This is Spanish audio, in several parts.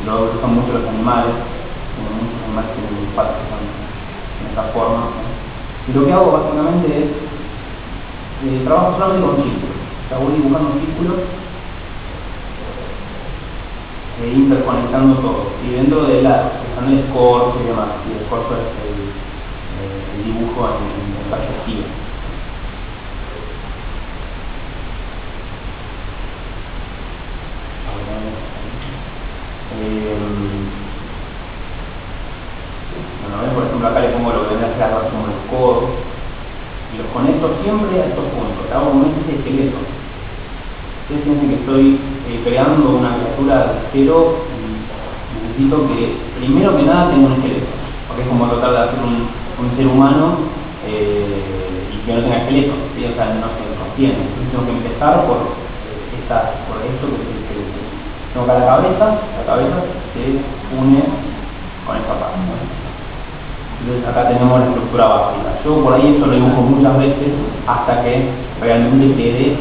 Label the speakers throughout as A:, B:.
A: Lo usan mucho los animales, muchos animales tienen olfato en esta forma. Y lo que hago básicamente es trabajo solamente con círculos. O sea, voy dibujando círculos interconectando todo. Y dentro de están el escorzo y demás. Y el escorzo es el dibujo en perspectiva. Bueno, por ejemplo acá le pongo lo que viene a ser la razón del codo y los conecto siempre a estos puntos. Hago un esqueleto. Ustedes piensan que estoy creando una criatura de cero y necesito que primero que nada tenga un esqueleto, porque es como tratar de hacer un ser humano y que no tenga esqueleto, ¿sí? O sea, no se sostiene. Entonces tengo que empezar por esto que es el esqueleto. Tengo que la cabeza se une con esta parte, ¿no? Entonces acá tenemos la estructura básica. Yo por ahí esto lo dibujo muchas veces hasta que realmente quede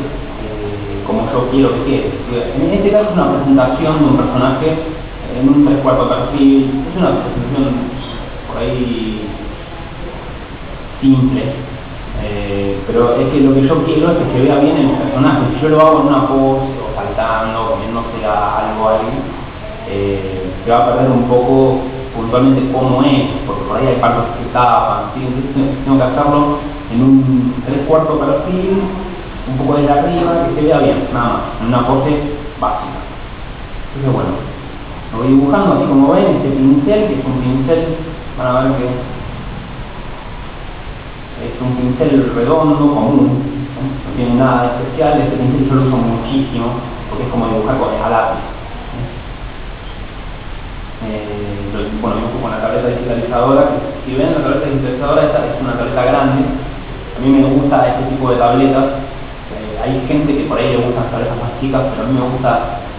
A: como yo quiero que quede. En este caso es una presentación de un personaje en un 3/4 perfil. Es una presentación por ahí simple, pero es que lo que yo quiero es que se vea bien el personaje. Si yo lo hago en una pose o saltando, comiéndose algo ahí, se va a perder un poco puntualmente cómo es, porque por ahí hay partes que se tapan, ¿sí? Entonces tengo que hacerlo en un 3/4 perfil, un poco desde arriba, que se vea bien, nada más, en una pose básica. Entonces bueno, lo voy dibujando así como ven, este pincel, que es un pincel, van a ver que es un pincel redondo, común, no tiene nada especial. Este pincel yo lo uso muchísimo, porque es como dibujar a lápiz. Bueno, dibujo con la tableta digitalizadora. Si ven, la tableta digitalizadora esta es una tableta grande. A mí me gusta este tipo de tabletas. Hay gente que por ahí le gustan tabletas más chicas, pero a mí me gusta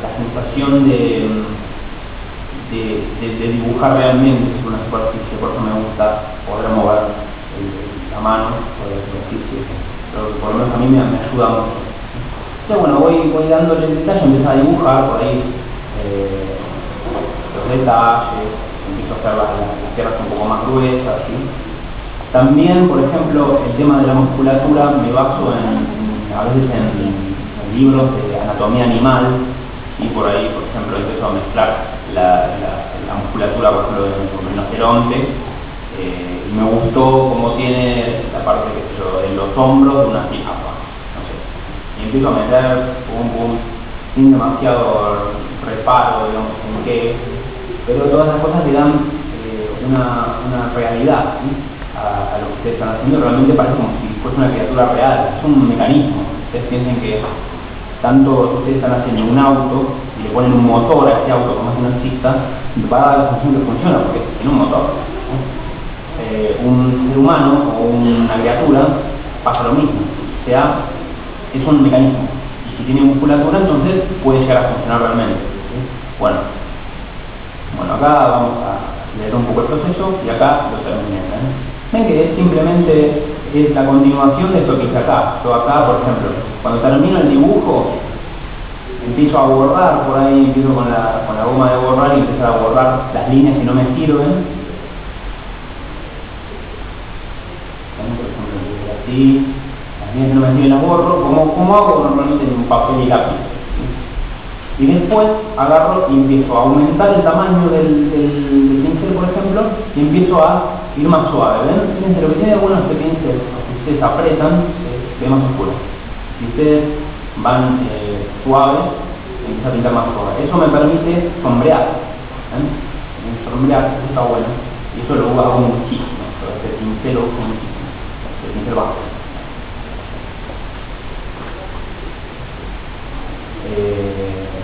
A: la sensación de dibujar realmente sobre una superficie. Por eso me gusta poder mover la mano sobre la superficie. Pero por lo menos a mí me ayuda mucho. Entonces bueno, voy dándole el detalle, empiezo a dibujar por ahí los detalles, empiezo a hacer las tierras un poco más gruesas, ¿sí? También, por ejemplo, el tema de la musculatura me baso a veces en libros de anatomía animal, y por ahí, por ejemplo, empiezo a mezclar la musculatura, por ejemplo, de un rinoceronte, y me gustó cómo tiene la parte, qué sé yo, en los hombros de una jirafa, no sé. Y empiezo a meter sin demasiado reparo, digamos, en qué, pero todas las cosas le dan una realidad, ¿sí? a lo que ustedes están haciendo. Realmente parece como si fuese una criatura real, es un mecanismo. Ustedes piensen que tanto ustedes están haciendo un auto y le ponen un motor a este auto, como es un exista, va a dar la función que funciona, porque tiene un motor. Un ser humano o una criatura pasa lo mismo, o sea, es un mecanismo, y si tiene musculatura entonces puede llegar a funcionar realmente, ¿sí? Bueno, acá vamos a leer un poco el proceso y acá lo terminé. Ven que es simplemente la continuación de esto que hice acá. Yo acá, por ejemplo, cuando termino el dibujo, empiezo a borrar por ahí, empiezo con la goma de borrar y empiezo a borrar las líneas que no me sirven. Por ejemplo, así, las líneas que no me sirven las borro, como hago normalmente en un papel y lápiz. Y después agarro y empiezo a aumentar el tamaño del pincel, por ejemplo, y empiezo a ir más suave. ¿Ven? Fíjense, lo que tiene bueno este pincel, si ustedes apretan, se ve más oscuro. Si ustedes van suaves, empieza a pintar más suave. Eso me permite sombrear. Sombrear, eso está bueno. Y eso lo hago muchísimo. Este pincel lo uso muchísimo. El pincel bajo.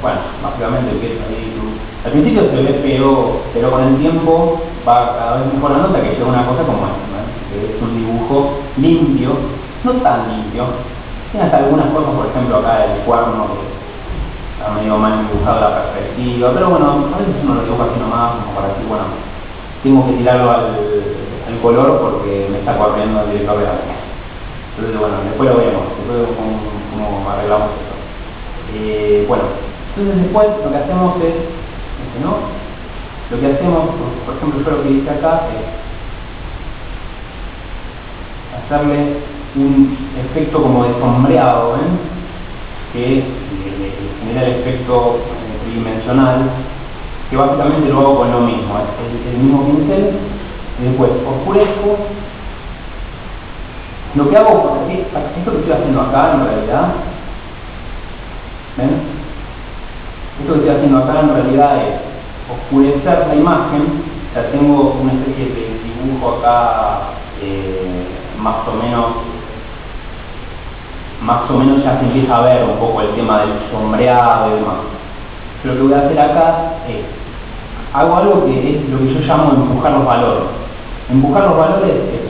A: Bueno, básicamente al principio se ve feo, pero con el tiempo va cada vez mejorando hasta que llega una cosa como esta, ¿no? Que es un dibujo limpio, no tan limpio. Tiene hasta algunas cosas, por ejemplo acá el cuerno, que está medio mal dibujado la perspectiva, pero bueno, a veces uno lo dibuja así nomás, como para decir, bueno, tengo que tirarlo al color porque me está corriendo el director de arte. Entonces bueno, después lo vemos, después cómo arreglamos eso. Bueno, entonces después lo que hacemos es, ¿no? lo que hacemos, por ejemplo, yo lo que hice acá es hacerle un efecto como de sombreado, ¿ven? Que genera el efecto tridimensional, que básicamente lo hago con lo mismo, es el mismo pincel, y después oscurezco. Lo que hago, esto que estoy haciendo acá en realidad, ¿ven? Esto que estoy haciendo acá en realidad es oscurecer la imagen. O sea, tengo una especie de dibujo acá más o menos ya se empieza a ver un poco el tema del sombreado y demás. Pero lo que voy a hacer acá es, hago algo que es lo que yo llamo empujar los valores. Empujar los valores es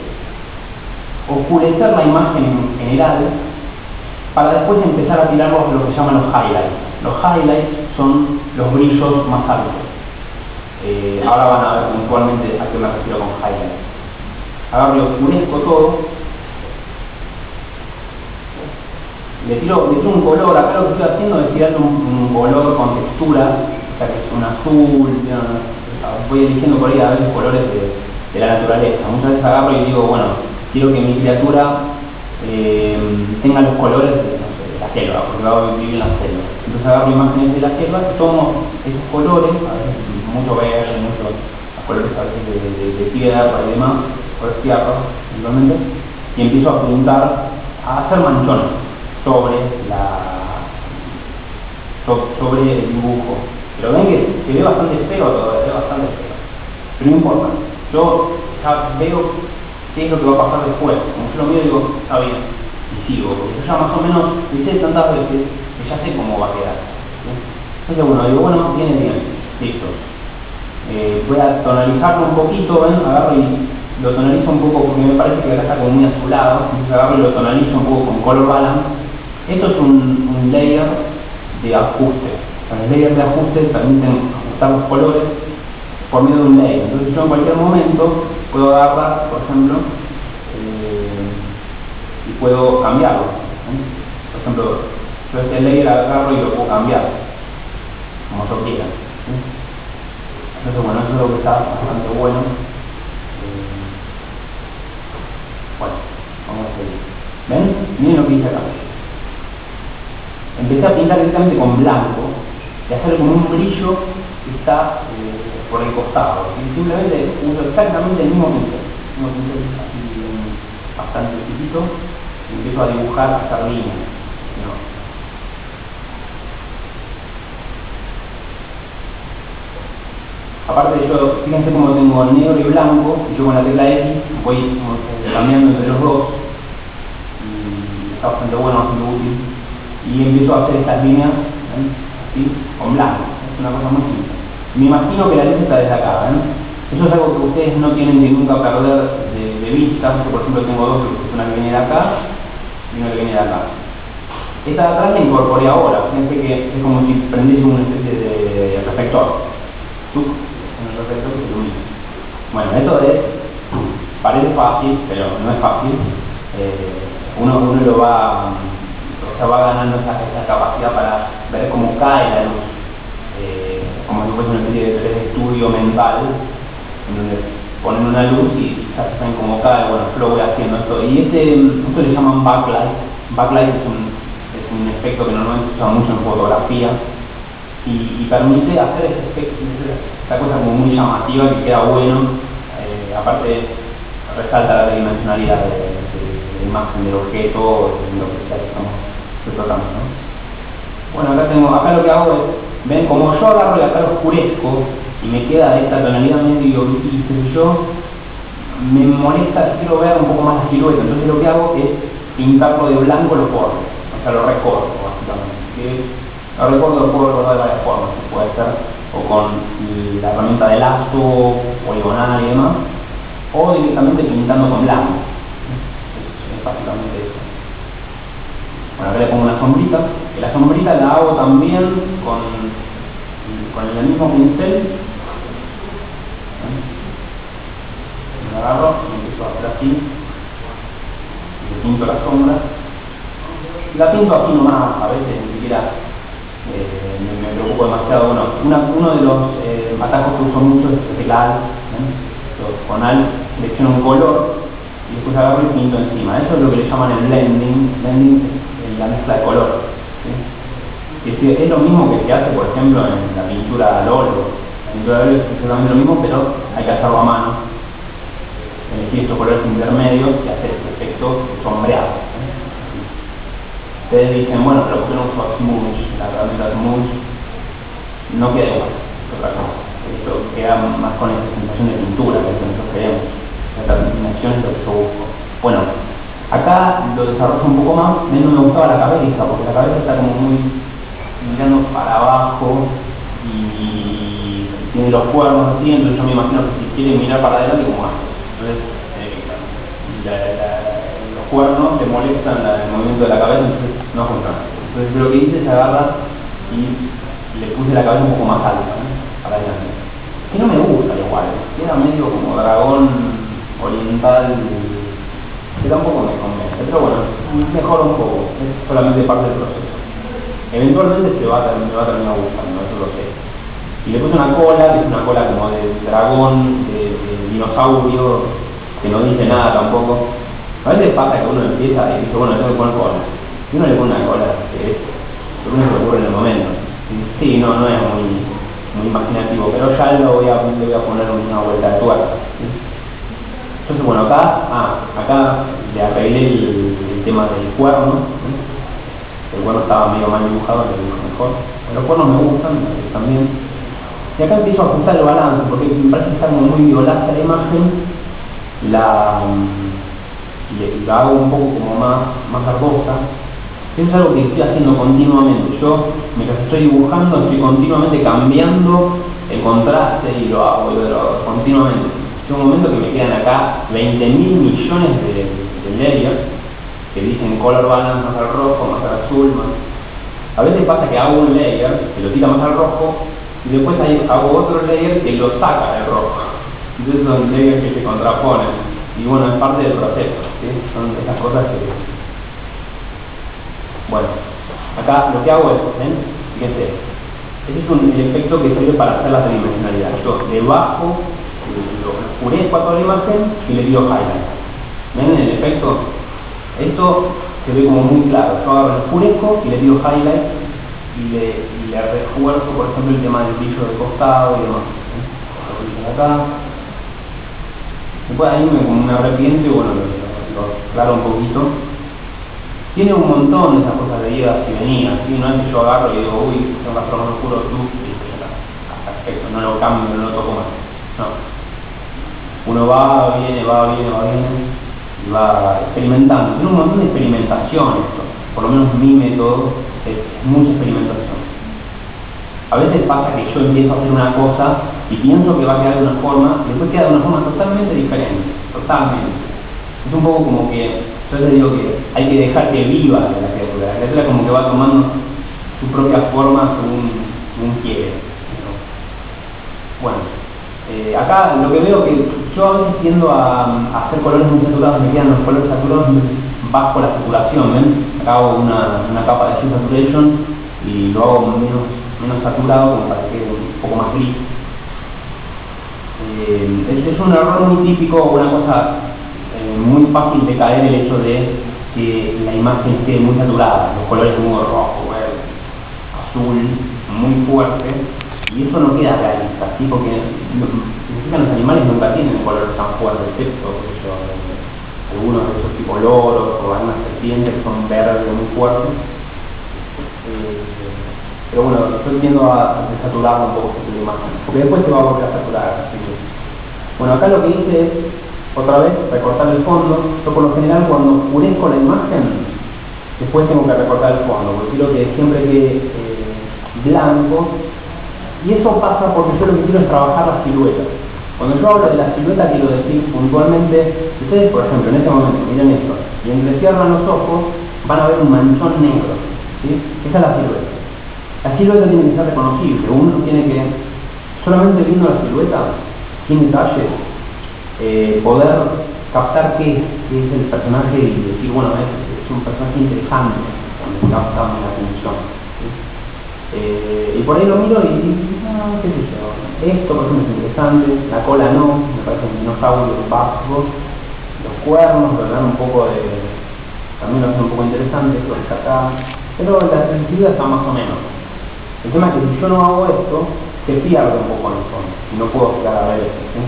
A: oscurecer la imagen en general para después empezar a tirar lo que se llaman los highlights. Los highlights son los brillos más altos. Ahora van a ver puntualmente a qué me refiero con highlights. Agarro y oscurezco todo. Le tiro un color. Acá lo que estoy haciendo es tirarle un color con textura, o sea que es un azul. Voy eligiendo por ahí a veces colores de la naturaleza. Muchas veces agarro y digo, bueno, quiero que mi criatura tenga los colores de la selva, porque va a vivir en la selva. Entonces agarro imágenes de la selva, tomo esos colores, a veces mucho verde, muchos colores a veces de tierra y demás, colores tierra, simplemente, y empiezo a apuntar, a hacer manchones sobre el dibujo. Pero ven que se ve bastante feo todavía, se ve bastante feo. Pero no importa, yo ya veo qué es lo que va a pasar después. Como yo lo miro digo, está bien, y sigo, porque yo ya más o menos lo hice tantas veces que ya sé cómo va a quedar, ¿sí? Entonces bueno, viene bien, listo. Voy a tonalizarlo un poquito, ¿ven? Agarro y lo tonalizo un poco porque me parece que acá está como muy azulado, entonces agarro y lo tonalizo un poco con color balance. Esto es un layer de ajuste. Los layers de ajuste permiten ajustar los colores por medio de un layer. Entonces yo en cualquier momento puedo agarrar, por ejemplo, y puedo cambiarlo. Por ejemplo, yo este layer agarro y lo puedo cambiar, como yo quiera. Entonces bueno, eso es lo que está bastante bueno. Bueno, vamos a seguir. ¿Ven? Miren lo que hice acá. Empecé a pintar directamente con blanco y hacer como un brillo que está por el costado. Y simplemente uso exactamente el mismo pincel. Así bastante chiquito y empiezo a dibujar, a hacer líneas, ¿no? Aparte de eso, fíjense cómo tengo negro y blanco, y yo con la tecla X voy cambiando entre los dos, y está bastante bueno, bastante útil, y empiezo a hacer estas líneas, ¿ven? Así, con blanco. Es una cosa muy simple. Me imagino que la luz está desde acá, ¿ven? Eso es algo que ustedes no tienen que nunca perder de vista. Yo, por ejemplo, tengo dos luces, una que viene de acá y una que viene de acá. Esta de atrás la incorporé ahora, fíjense que es como si prendiese una especie de reflector. Bueno, esto parece fácil, pero no es fácil. Uno lo va, o sea, va ganando esa capacidad para ver cómo cae la luz, como si fuese una especie de estudio mental, en donde ponen una luz y ya saben cómo cae. Bueno, yo lo voy haciendo esto. Y esto le llaman backlight. Backlight es un efecto que normalmente se usa mucho en fotografía. Y permite hacer ese efecto, esta cosa como muy llamativa que queda bueno, aparte resalta la tridimensionalidad de la imagen del objeto, de lo que sea que estamos tratando, ¿no? Bueno, acá lo que hago es, ven, como yo agarro y acá lo oscurezco y me queda esta tonalidad medio gris, qué sé yo, me molesta, quiero ver un poco más la silueta, entonces lo que hago es pintarlo de blanco los bordes, o sea, lo recorto básicamente. Lo recuerdo, lo puedo recordar de varias formas, puede ser o con la herramienta de lazo, poligonal y demás, o directamente pintando con blanco. Es básicamente eso. Bueno, acá le pongo una sombrita, que la sombrita la hago también con el mismo pincel. Me agarro y empiezo a hacer así, y le pinto la sombra. La pinto así nomás, a veces ni siquiera me preocupo demasiado. Bueno, uno de los atajos que uso mucho es el AL. Con AL selecciono un color y después agarro y pinto encima. Eso es lo que le llaman el blending. Blending es la mezcla de color. ¿Sí? Es lo mismo que se hace, por ejemplo, en la pintura al óleo. La pintura al óleo es exactamente lo mismo, pero hay que hacerlo a mano. Elegir estos colores intermedios y hacer este efecto sombreado. Ustedes dicen, bueno, pero ¿por qué no uso smudge? La herramienta smudge no queda igual que otra cosa. Esto queda más con esta sensación de pintura, que es lo que nosotros queremos. La terminación es lo que yo busco. Bueno, acá lo desarrollo un poco más. A mí no me gustaba la cabeza, porque la cabeza está como muy mirando para abajo y tiene los cuernos así, entonces yo me imagino que si quiere mirar para adelante, como hace. Entonces, los cuernos te molestan el movimiento de la cabeza, entonces no funciona. Entonces lo que hice es agarrar y le puse la cabeza un poco más alta, para adelante. Que no me gusta igual, queda medio como dragón oriental, que tampoco me convence, pero bueno, mejora un poco, es solamente parte del proceso. Eventualmente me va a terminar gustando, eso lo sé. Y le puse una cola, que es una cola como de dragón, de dinosaurio, que no dice nada tampoco. A veces pasa que uno empieza y dice, bueno, yo tengo que poner cola. Y uno le pone una cola, que es lo único que ocurre en el momento. Sí, no es muy imaginativo, pero ya le voy a poner una vuelta de tuerca. ¿Sí? Entonces, bueno, acá le arreglé el tema del cuerno. ¿Sí? El cuerno estaba medio mal dibujado, lo dibujo mejor. Los cuernos me gustan también. Y acá empiezo a ajustar el balance, porque me parece que está como muy violácea la imagen. La hago un poco como más verdosa. Eso es algo que estoy haciendo continuamente. Yo, mientras estoy dibujando, estoy continuamente cambiando el contraste y lo hago continuamente. Llega un momento que me quedan acá 20.000 millones de layers que dicen color balance más al rojo, más al azul, más. A veces pasa que hago un layer que lo tira más al rojo y después hago otro layer que lo saca del rojo. Entonces son layers que se contraponen. Y bueno, es parte del proceso, ¿sí? Son esas cosas que... Bueno, acá lo que hago es, fíjense, este es el efecto que sirve para hacer la tridimensionalidad. Yo debajo lo oscurezco a toda la imagen y le tiro highlight. ¿Ven el efecto? Esto se ve como muy claro. Yo agarro el oscurezco y le tiro highlight y le refuerzo, por ejemplo, el tema del brillo de costado y demás. Lo acá. Después ahí me arrepiento y bueno, lo aclaro un poquito. Tiene un montón de esas cosas de idas y venidas, ¿sí? No es que yo agarro y digo, uy, tengo que hacer más oscuro, y perfecto, no lo cambio, no lo toco más. No. Uno viene y va experimentando. Tiene un montón de experimentación esto. Por lo menos mi método es mucha experimentación. A veces pasa que yo empiezo a hacer una cosa y pienso que va a quedar de una forma y después queda de una forma totalmente diferente. Totalmente. Es un poco como que, yo les digo que hay que dejar que viva la criatura. La criatura como que va tomando su propia forma según quiere. Bueno, acá lo que veo que yo a veces tiendo a hacer colores muy saturados, me quedan los colores saturados bajo la saturación, ¿ven? Acá hago una capa de hue saturation y lo hago menos saturado como para que quede un poco más gris. Es un error muy típico, una cosa muy fácil de caer, el hecho de que la imagen esté muy saturada, los colores muy rojo, verde, azul, muy fuerte, y eso no queda realista, ¿sí? Porque los animales nunca tienen colores tan fuertes, excepto algunos de esos tipo loros o algunas serpientes que son verdes muy fuertes. Pero bueno, estoy tiendo a desaturar un poco la imagen, porque después se va a volver a saturar. Bueno, acá lo que hice es, otra vez, recortar el fondo. Yo por lo general cuando oscurezco la imagen, después tengo que recortar el fondo, porque quiero que siempre quede blanco. Y eso pasa porque yo lo que quiero es trabajar la silueta. Cuando yo hablo de la silueta quiero decir puntualmente, ustedes por ejemplo en este momento miren esto, y entrecierran los ojos, van a ver un manchón negro, ¿sí? Esa es la silueta. La silueta tiene que ser reconocible, uno tiene que, solamente viendo la silueta, sin detalles, poder captar qué es el personaje y decir, bueno, es un personaje interesante, donde capta la atención. ¿Sí? Y por ahí lo miro y no, qué sé yo, esto por ejemplo es interesante, la cola no, me parece un dinosaurio básico, los cuernos, lo dan un poco de, también lo hacen un poco interesante, esto está acá, pero la sensibilidad está más o menos. El tema es que si yo no hago esto, se pierde un poco en el fondo, y no puedo llegar a ver esto, ¿sí?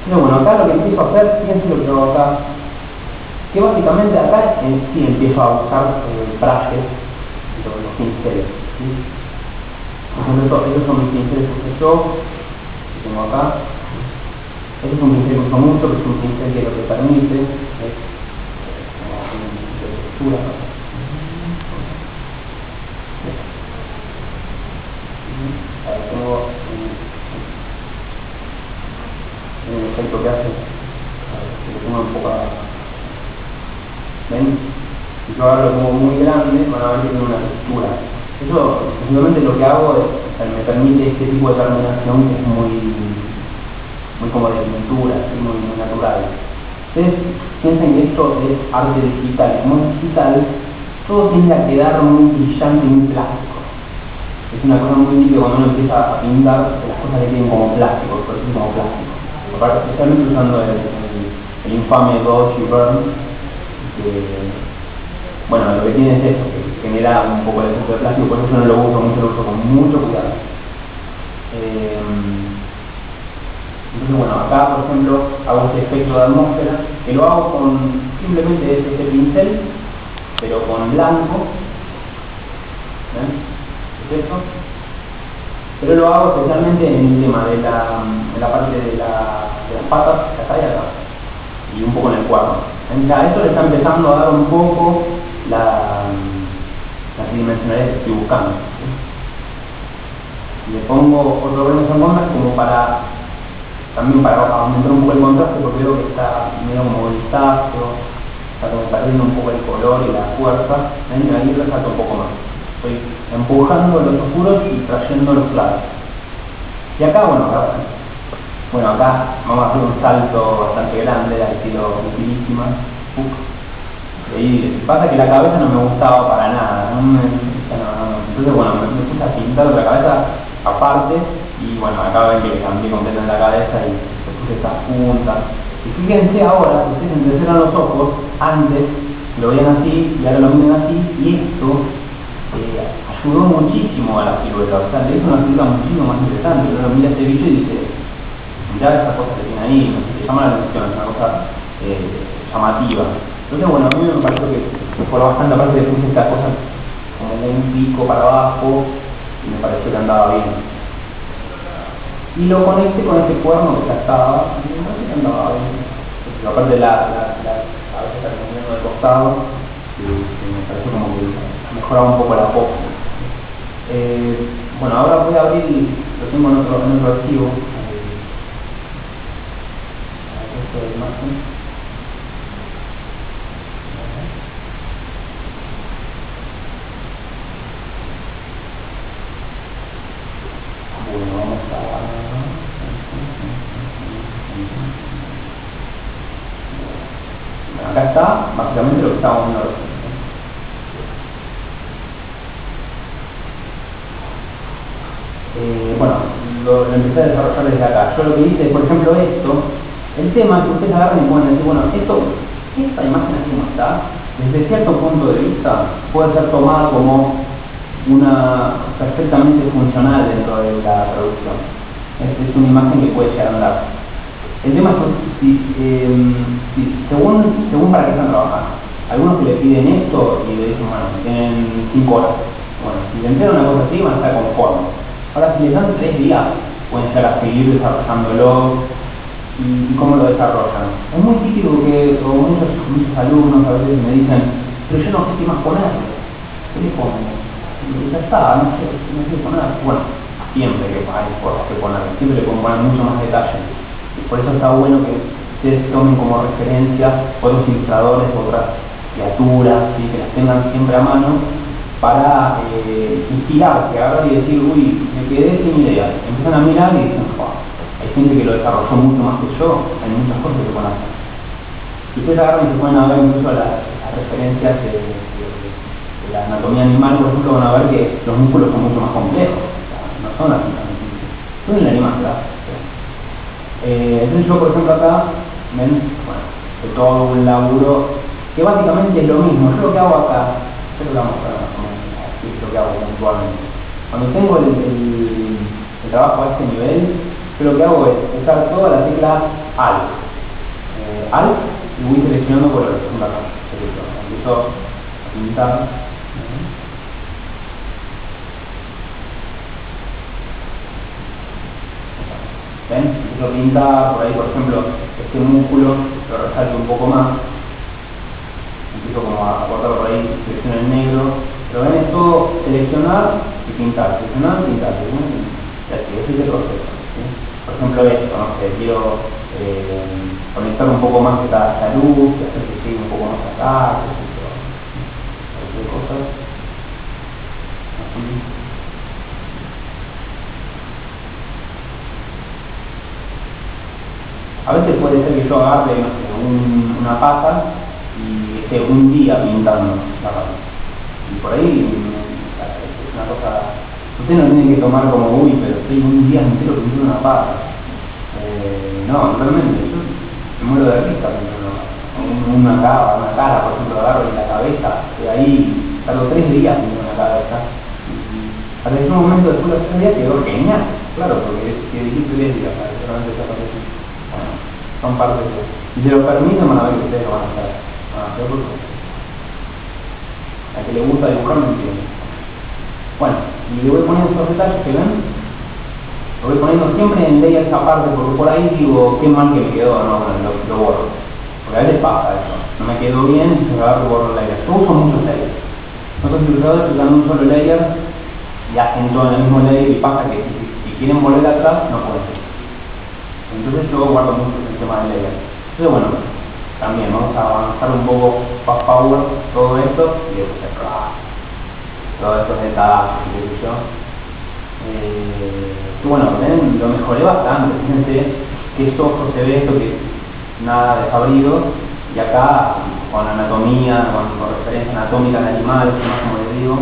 A: Pero bueno, acá lo que empiezo a hacer, fíjense lo que hago acá, que básicamente acá sí empiezo a usar brushes, los pinceles, ¿sí? Por ejemplo, estos son mis pinceles que uso yo, que tengo acá. Este es un pincel que uso mucho, que es un pincel que lo que permite es como un pincel de textura. Ahí tengo un efecto que hace, que le pongo un poco a... ¿Ven? Si yo ahora lo pongo muy grande, van a ver que tiene una textura. Eso, simplemente lo que hago es, o sea, me permite este tipo de terminación que es muy como de pintura, muy natural. Ustedes piensen que esto es arte digital. Como es digital, todo tiende a quedar muy brillante y muy plástico. Es una cosa muy típica cuando uno empieza a pintar, las cosas que tienen como plástico, por eso como plástico. Aparte, especialmente usando el infame Dodge y Burn, que, bueno, lo que tiene es esto, que genera un poco de efecto de plástico, por eso yo no lo uso mucho, lo uso con mucho cuidado. Entonces, bueno, acá, por ejemplo, hago este efecto de atmósfera, que lo hago con simplemente este pincel, pero con blanco. ¿Ven? ¿Es esto? Pero lo hago especialmente en el tema de la parte de las patas, acá y acá, y un poco en el cuerno. Ya esto le está empezando a dar un poco la tridimensionalidad que estoy buscando. ¿Sí? Le pongo otro Renaissance Contact como también para aumentar un poco el contraste, porque veo que está medio como grisáceo, está como perdiendo un poco el color y la fuerza. Ahí resalta un poco más. Estoy empujando los oscuros y trayendo los claros. Y acá, acá vamos a hacer un salto bastante grande, al estilo utilísima. Y pasa que la cabeza no me gustaba para nada, entonces bueno, me puse a pintar otra cabeza aparte, y bueno, acá ven que cambié completamente la cabeza y le puse estas puntas. Y fíjense ahora, si ustedes entrecierran los ojos, antes lo veían así y ahora lo miran así, y esto ayudó muchísimo a la silueta, o sea, le hizo una silueta muchísimo más interesante. Uno mira este bicho y dice, mirá esa cosa que tiene ahí, no sé, te llama la atención, es una cosa llamativa. Entonces, bueno, a mí me pareció que por bastante, aparte le puse esta cosa como un pico para abajo, y me pareció que andaba bien. Y lo conecté con este cuerno que ya estaba, y me pareció que andaba bien. Pero aparte a veces está poniendo de costado, y me pareció como que mejoraba un poco la pose. Bueno, ahora voy a abrir, lo tengo en otro archivo, esto de imagen. Bueno, vamos a... acá está básicamente lo que estábamos viendo recién. Bueno, lo empecé a desarrollar desde acá. Yo lo que hice, por ejemplo, esto, el tema es que ustedes agarren y pueden decir, bueno, esta imagen así como está, desde cierto punto de vista, puede ser tomada como una perfectamente funcional dentro de la producción. Es una imagen que puede llegar a andar. El tema es que según para qué están trabajando. Algunos que le piden esto y le dicen, bueno, tienen 5 horas. Bueno, si le entregan una cosa así, van a estar conformes. Ahora, si les dan 3 días, pueden llegar a seguir desarrollándolo. ¿Y cómo lo desarrollan? Es muy típico que muchos alumnos a veces me dicen, pero yo no sé qué más ponerle. ¿Qué le pongo? Y ya está, no sé poner. Bueno, siempre que hay cosas que poner, siempre le pueden poner mucho más detalle. Y por eso está bueno que ustedes tomen como referencia otros ilustradores, otras criaturas, ¿sí? Que las tengan siempre a mano para inspirarse, agarrar y decir, uy, me quedé sin idea. Empiezan a mirar y dicen, wow, hay gente que lo desarrolló mucho más que yo, hay muchas cosas que pueden hacer. Y ustedes agarran y se pueden ver incluso las referencias de la anatomía animal, por ejemplo, van a ver que los músculos son mucho más complejos, o sea, no son así tan simples. Son en el animal, ¿verdad? Entonces yo, por ejemplo, acá, ven, bueno, de todo un laburo que básicamente es lo mismo. Yo lo que hago acá, yo lo vamos a así es lo que hago puntualmente. Cuando tengo el trabajo a este nivel, yo lo que hago es usar toda la tecla Alt. Alt, y voy seleccionando colores. Empiezo a pintar. ¿Ven? Empiezo a pintar, por ahí, por ejemplo, este músculo lo resalto un poco más. Empiezo como a cortar por ahí, selecciono el negro. Pero ven, es todo seleccionar y pintar, seleccionar y pintar, seleccionar y pintar. Ya que ese es el proceso. ¿Sí? Por ejemplo, esto, no sé, quiero conectar un poco más esta luz, y hacer que llegue un poco más acá, cualquier cosa. Así. A veces puede ser que yo agarre, no sé, una pata y esté un día pintando la pata. Y por ahí es una cosa. Ustedes no tienen que tomar como, uy, pero estoy un día entero pintando una pata. No, realmente, yo me muero de risa pintando una cara, por ejemplo, agarro en la cabeza, y ahí tardo 3 días pintando una cabeza. Hasta que en un momento después de los 3 días quedó genial, claro, porque si dijiste 10 días, realmente esa parte. Bueno, son partes de... Si se lo permiten, van a ver que ustedes lo van a hacer. Porque a que le gusta dibujar no entiende. Bueno, y le voy poniendo estos detalles que ven. Lo voy poniendo siempre en layers aparte, porque por ahí digo, qué mal que me quedó, no, bueno, lo borro. Porque a veces pasa eso. No me quedó bien, y se va a borrar el layer. Yo uso muchos layers. Otros ilustradores usan un solo layer y hacen todo en el mismo layer, y pasa que si quieren volver atrás, no pueden. Entonces yo guardo mucho el tema de layer. Entonces bueno, también vamos a avanzar un poco fast forward todo esto y después todos estos detalles, qué sé yo. Que bueno, ven, lo mejoré bastante. Fíjense que soso se ve esto, que nada desabrido, y acá con anatomía, con referencia anatómica de animales, como les digo,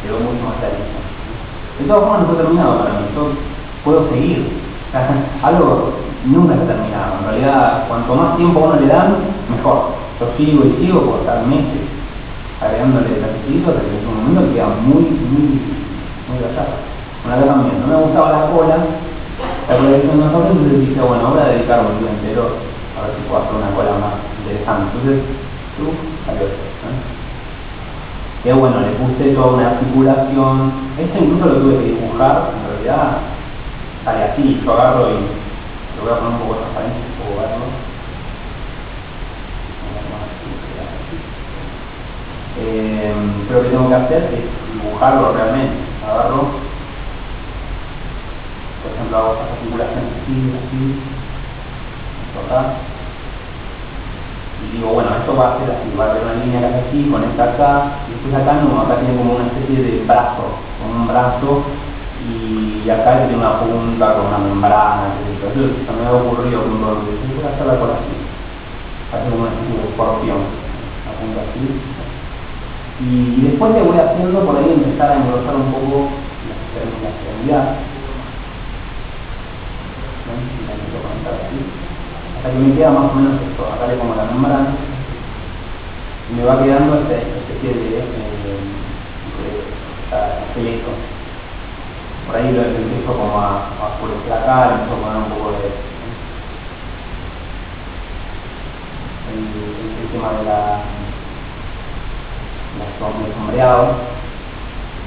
A: quedó mucho más clarito. De todas formas no está terminado para mí, yo puedo seguir. Algo nunca está terminado. En realidad, cuanto más tiempo a uno le dan, mejor. Yo sigo y sigo por estar meses agregándole detallitos, hasta que en un momento queda muy difícil, muy gallado. Bueno, acá también, no me gustaba la cola que hice en nosotros, entonces dije, bueno, voy a dedicarme un día entero a ver si puedo hacer una cola más interesante. Entonces, salió esto. Que bueno, le puse toda una articulación. Esto incluso lo tuve que dibujar, en realidad sale así. Yo agarro y lo voy a poner un poco transparente, puedo verlo. Pero lo que tengo que hacer es dibujarlo realmente. Agarro, por ejemplo, hago estas articulaciones así, esto acá. Y digo, bueno, esto va a ser así, va a haber una línea que hace así, conecta acá, y después acá no, acá tiene como una especie de brazo, con un brazo, y acá tiene una punta con una membrana, etc. Eso se me ha ocurrido con todo lo que voy a hacer la cola así, hacer como una especie de escorpión, una punta así. Y después le voy haciendo por ahí empezar a engrosar un poco la extremidad. La empiezo a conectar así. Hasta que me queda más o menos esto, acá le pongo la membrana y me va quedando esta especie de esqueleto. Por ahí lo empiezo como a oscurecer acá, le empiezo a poner un poco de el tema de del sombreado,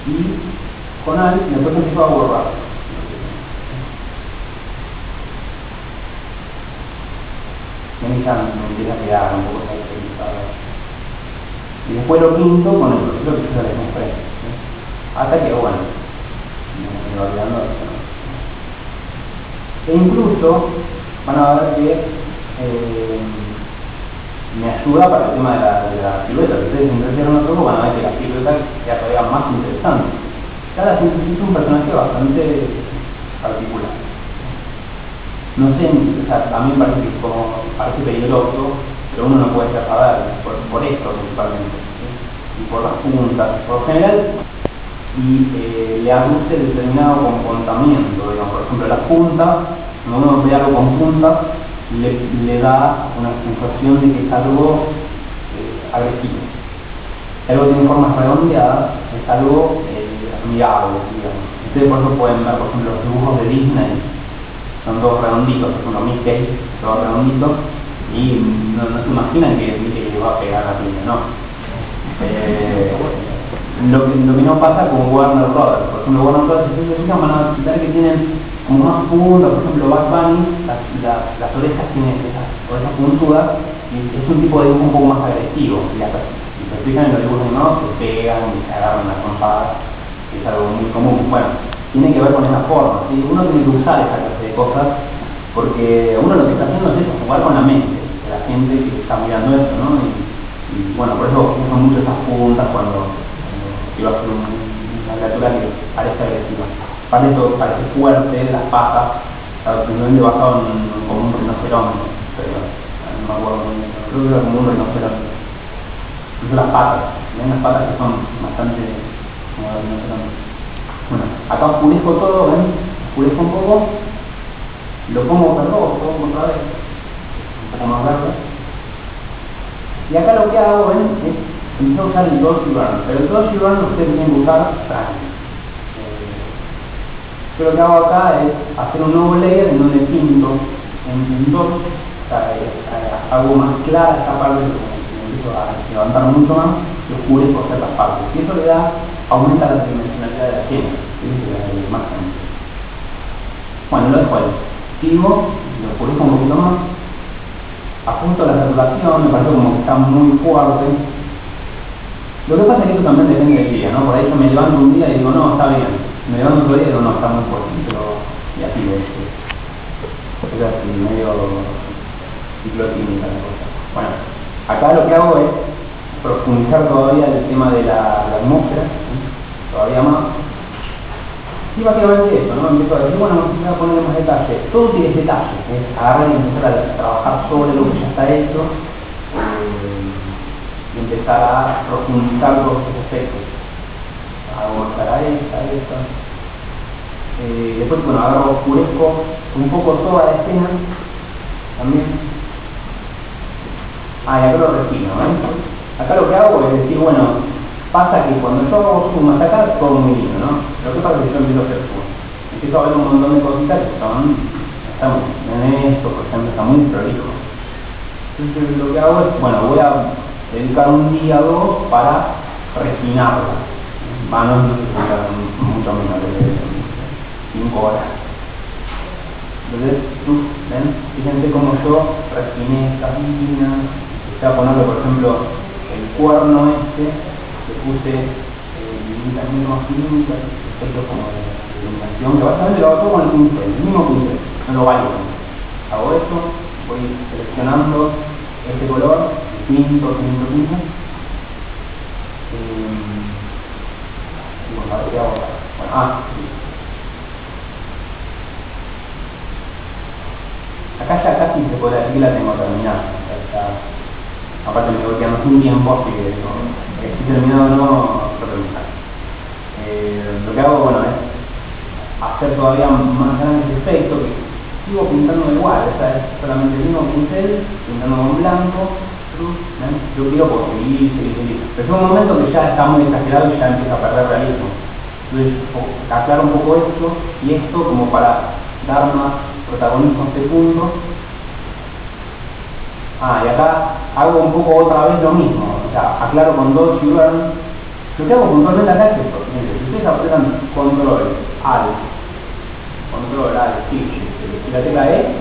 A: y con AL después empiezo a borrar. Me empieza a quedar un poco caracterizado. Y después lo pinto con el proceso que se les mostré. Hasta que, bueno, me va quedando eso. E incluso van a ver que me ayuda para el tema de la silueta. Si ustedes se interesaron un poco, van a ver que la silueta queda todavía más interesante. Cada silueta es un personaje bastante particular. No sé, o sea, a mí me parece que parece peligroso, pero uno no puede saber por esto principalmente. ¿Sí? y por las puntas, por lo general, y le aduce determinado comportamiento, digamos, por ejemplo, las puntas, cuando uno ve algo con puntas, le da una sensación de que es algo agresivo. Si algo tiene formas redondeadas, es algo amigable, digamos. Ustedes por eso pueden ver, por ejemplo, los dibujos de Disney, son todos redonditos, por ejemplo, Mickey, todos redonditos, y no se imaginan que Mickey le va a pegar a la piña, no. Lo que no pasa con Warner Brothers. Por ejemplo, Warner Brothers, si ustedes van a citar que tienen como más puntas, por ejemplo, Bugs Bunny, las orejas tienen esas orejas puntudas, y es un tipo de dibujo un poco más agresivo. Si se fijan en los dibujos animados, se pegan y se agarran las trompadas, que es algo muy común. Bueno, tiene que ver con esa forma, ¿sí? Uno tiene que usar esa clase de cosas, porque uno lo que está haciendo es eso, jugar con la mente de la gente que está mirando esto, ¿no? Y bueno, por eso uso mucho esas puntas cuando quiero hacer una criatura que parece agresiva. Aparte esto parece fuerte, las patas, simplemente basado en como un rinoceronte, pero no me acuerdo, creo que era como un rinoceronte. Incluso las patas, ven las patas que son bastante como de rinoceronte. Bueno, acá oscurezco todo, ven, oscurezco un poco, lo pongo verdoso otra vez, un poco más verde. Y acá lo que hago, ven, es empezar a usar el Dodge Burn, pero el Dodge Burn ustedes tienen que usar Frank. Yo lo que hago acá es hacer un nuevo layer en donde pinto en pintor, hago más clara esta parte, empiezo a levantar mucho más y oscurezco ciertas partes. Y eso le da, aumenta la tridimensionalidad de la escena, de la imagen. Bueno, lo dejo ahí. Sigo, lo oscurezco un poquito más, ajusto la saturación, me parece como que está muy fuerte. Lo que pasa es que eso también depende del día, ¿no? Por ahí yo me levanto un día y digo, no, está bien. Me levanto otro día y digo, no, está muy fuerte, y así es así, medio ciclotímica la cosa. Bueno, acá lo que hago es profundizar todavía el tema de la atmósfera, ¿sí? Todavía más. Y básicamente eso, ¿no? Empiezo a decir, bueno, voy a poner más detalle. Todo tiene detalle, es agarrar y empezar a trabajar sobre lo que ya está hecho, y empezar a profundizar todos esos efectos. Hago mostrar esta. Después, bueno, agarro, oscurezco un poco toda la escena también. Y acá lo refino, ¿eh? Acá lo que hago es decir, bueno, pasa que cuando yo hago zoom hasta acá, todo muy lindo, ¿no? Lo que pasa es que yo empiezo a hacer zoom. Empiezo a ver un montón de cositas que estamos en esto, por ejemplo, está muy prolijo. Entonces lo que hago es, bueno, voy a dedicar un día o dos para refinarlo. No mucho menos de 5 horas. Entonces, ¿ven? Fíjense cómo yo refiné estas líneas. Voy a ponerle, por ejemplo, el cuerno le puse líneas más finitas, efectos como de iluminación, que básicamente lo hago todo con el pincel, el mismo pincel, no lo vario. Hago esto, voy seleccionando este color, pinto. Bueno, a ver qué hago acá. Bueno, acá ya casi se puede decir que la tengo terminada. Aparte me voy quedando sin tiempo, así que si estoy terminado o no, lo que hago, bueno, es hacer todavía más grande ese efecto, que sigo pintando igual, o sea, es solamente el mismo pincel, pintando con blanco. Yo quiero seguir. Pero es un momento que ya está muy exagerado y ya empieza a perder realismo. Entonces, aclaro un poco esto y esto como para dar más protagonismo a este punto. Y acá hago un poco otra vez lo mismo, o sea, aclaro con Dodge y Burn. Lo que hago puntualmente acá es esto, si ustedes apretan Control Alt, Shift, y la tecla E,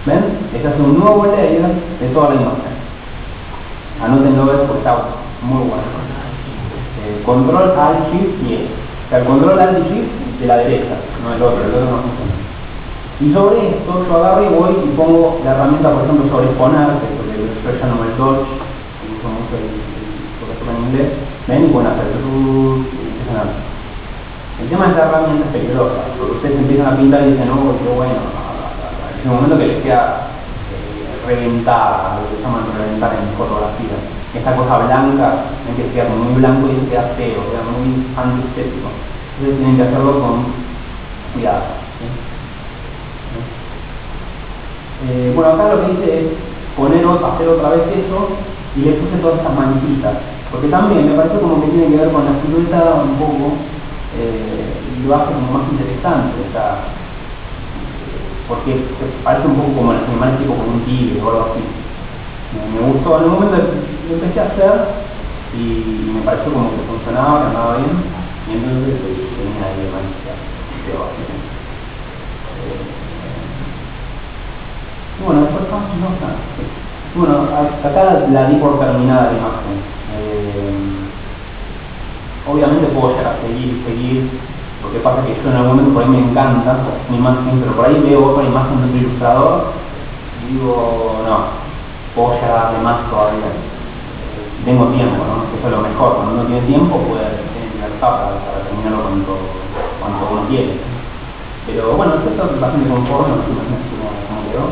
A: ¿ven? Se hace un nuevo layer de toda la imagen. Anótenlo eso porque está muy bueno. Control Alt Shift y E. O sea, el Control Alt y Shift de la derecha, no el otro no funciona. Y sobre esto yo agarro y voy y pongo la herramienta, por ejemplo, sobreexponer, que es lo que yo llamo el Dodge, que uso mucho en inglés. Ven y bueno, hacer el tema de esta herramienta es peligrosa, porque ustedes empiezan a pintar y dicen, no, qué bueno, es un momento que les queda reventada, lo que llaman reventar en fotografía. esa cosa blanca, ¿ven? Que queda como muy blanco y queda feo, queda muy antiestético. Entonces tienen que hacerlo con cuidado. ¿Sí? Bueno, acá lo que hice es hacer otra vez eso y le puse todas estas manchitas, porque también me parece como que tiene que ver con la silueta un poco, y lo hace como más interesante, o sea, porque parece un poco como el animal tipo como un tigre o algo así. Me gustó, en un momento lo empecé a hacer y me pareció como que funcionaba, que andaba bien, y entonces tenía ahí de manchas. Bueno, después no está. Bueno, acá la di por terminada la imagen. Obviamente puedo llegar a seguir, porque pasa que yo en algún momento por ahí me encanta mi imagen, pero por ahí veo otra imagen de otro ilustrador y digo, no, puedo llegar a darle más todavía. Si tengo tiempo, ¿no? Que eso es lo mejor, cuando uno tiene tiempo puede tener libertad para terminarlo cuanto uno quiere. Pero bueno, esto es bastante conforme, no sé cómo quedó.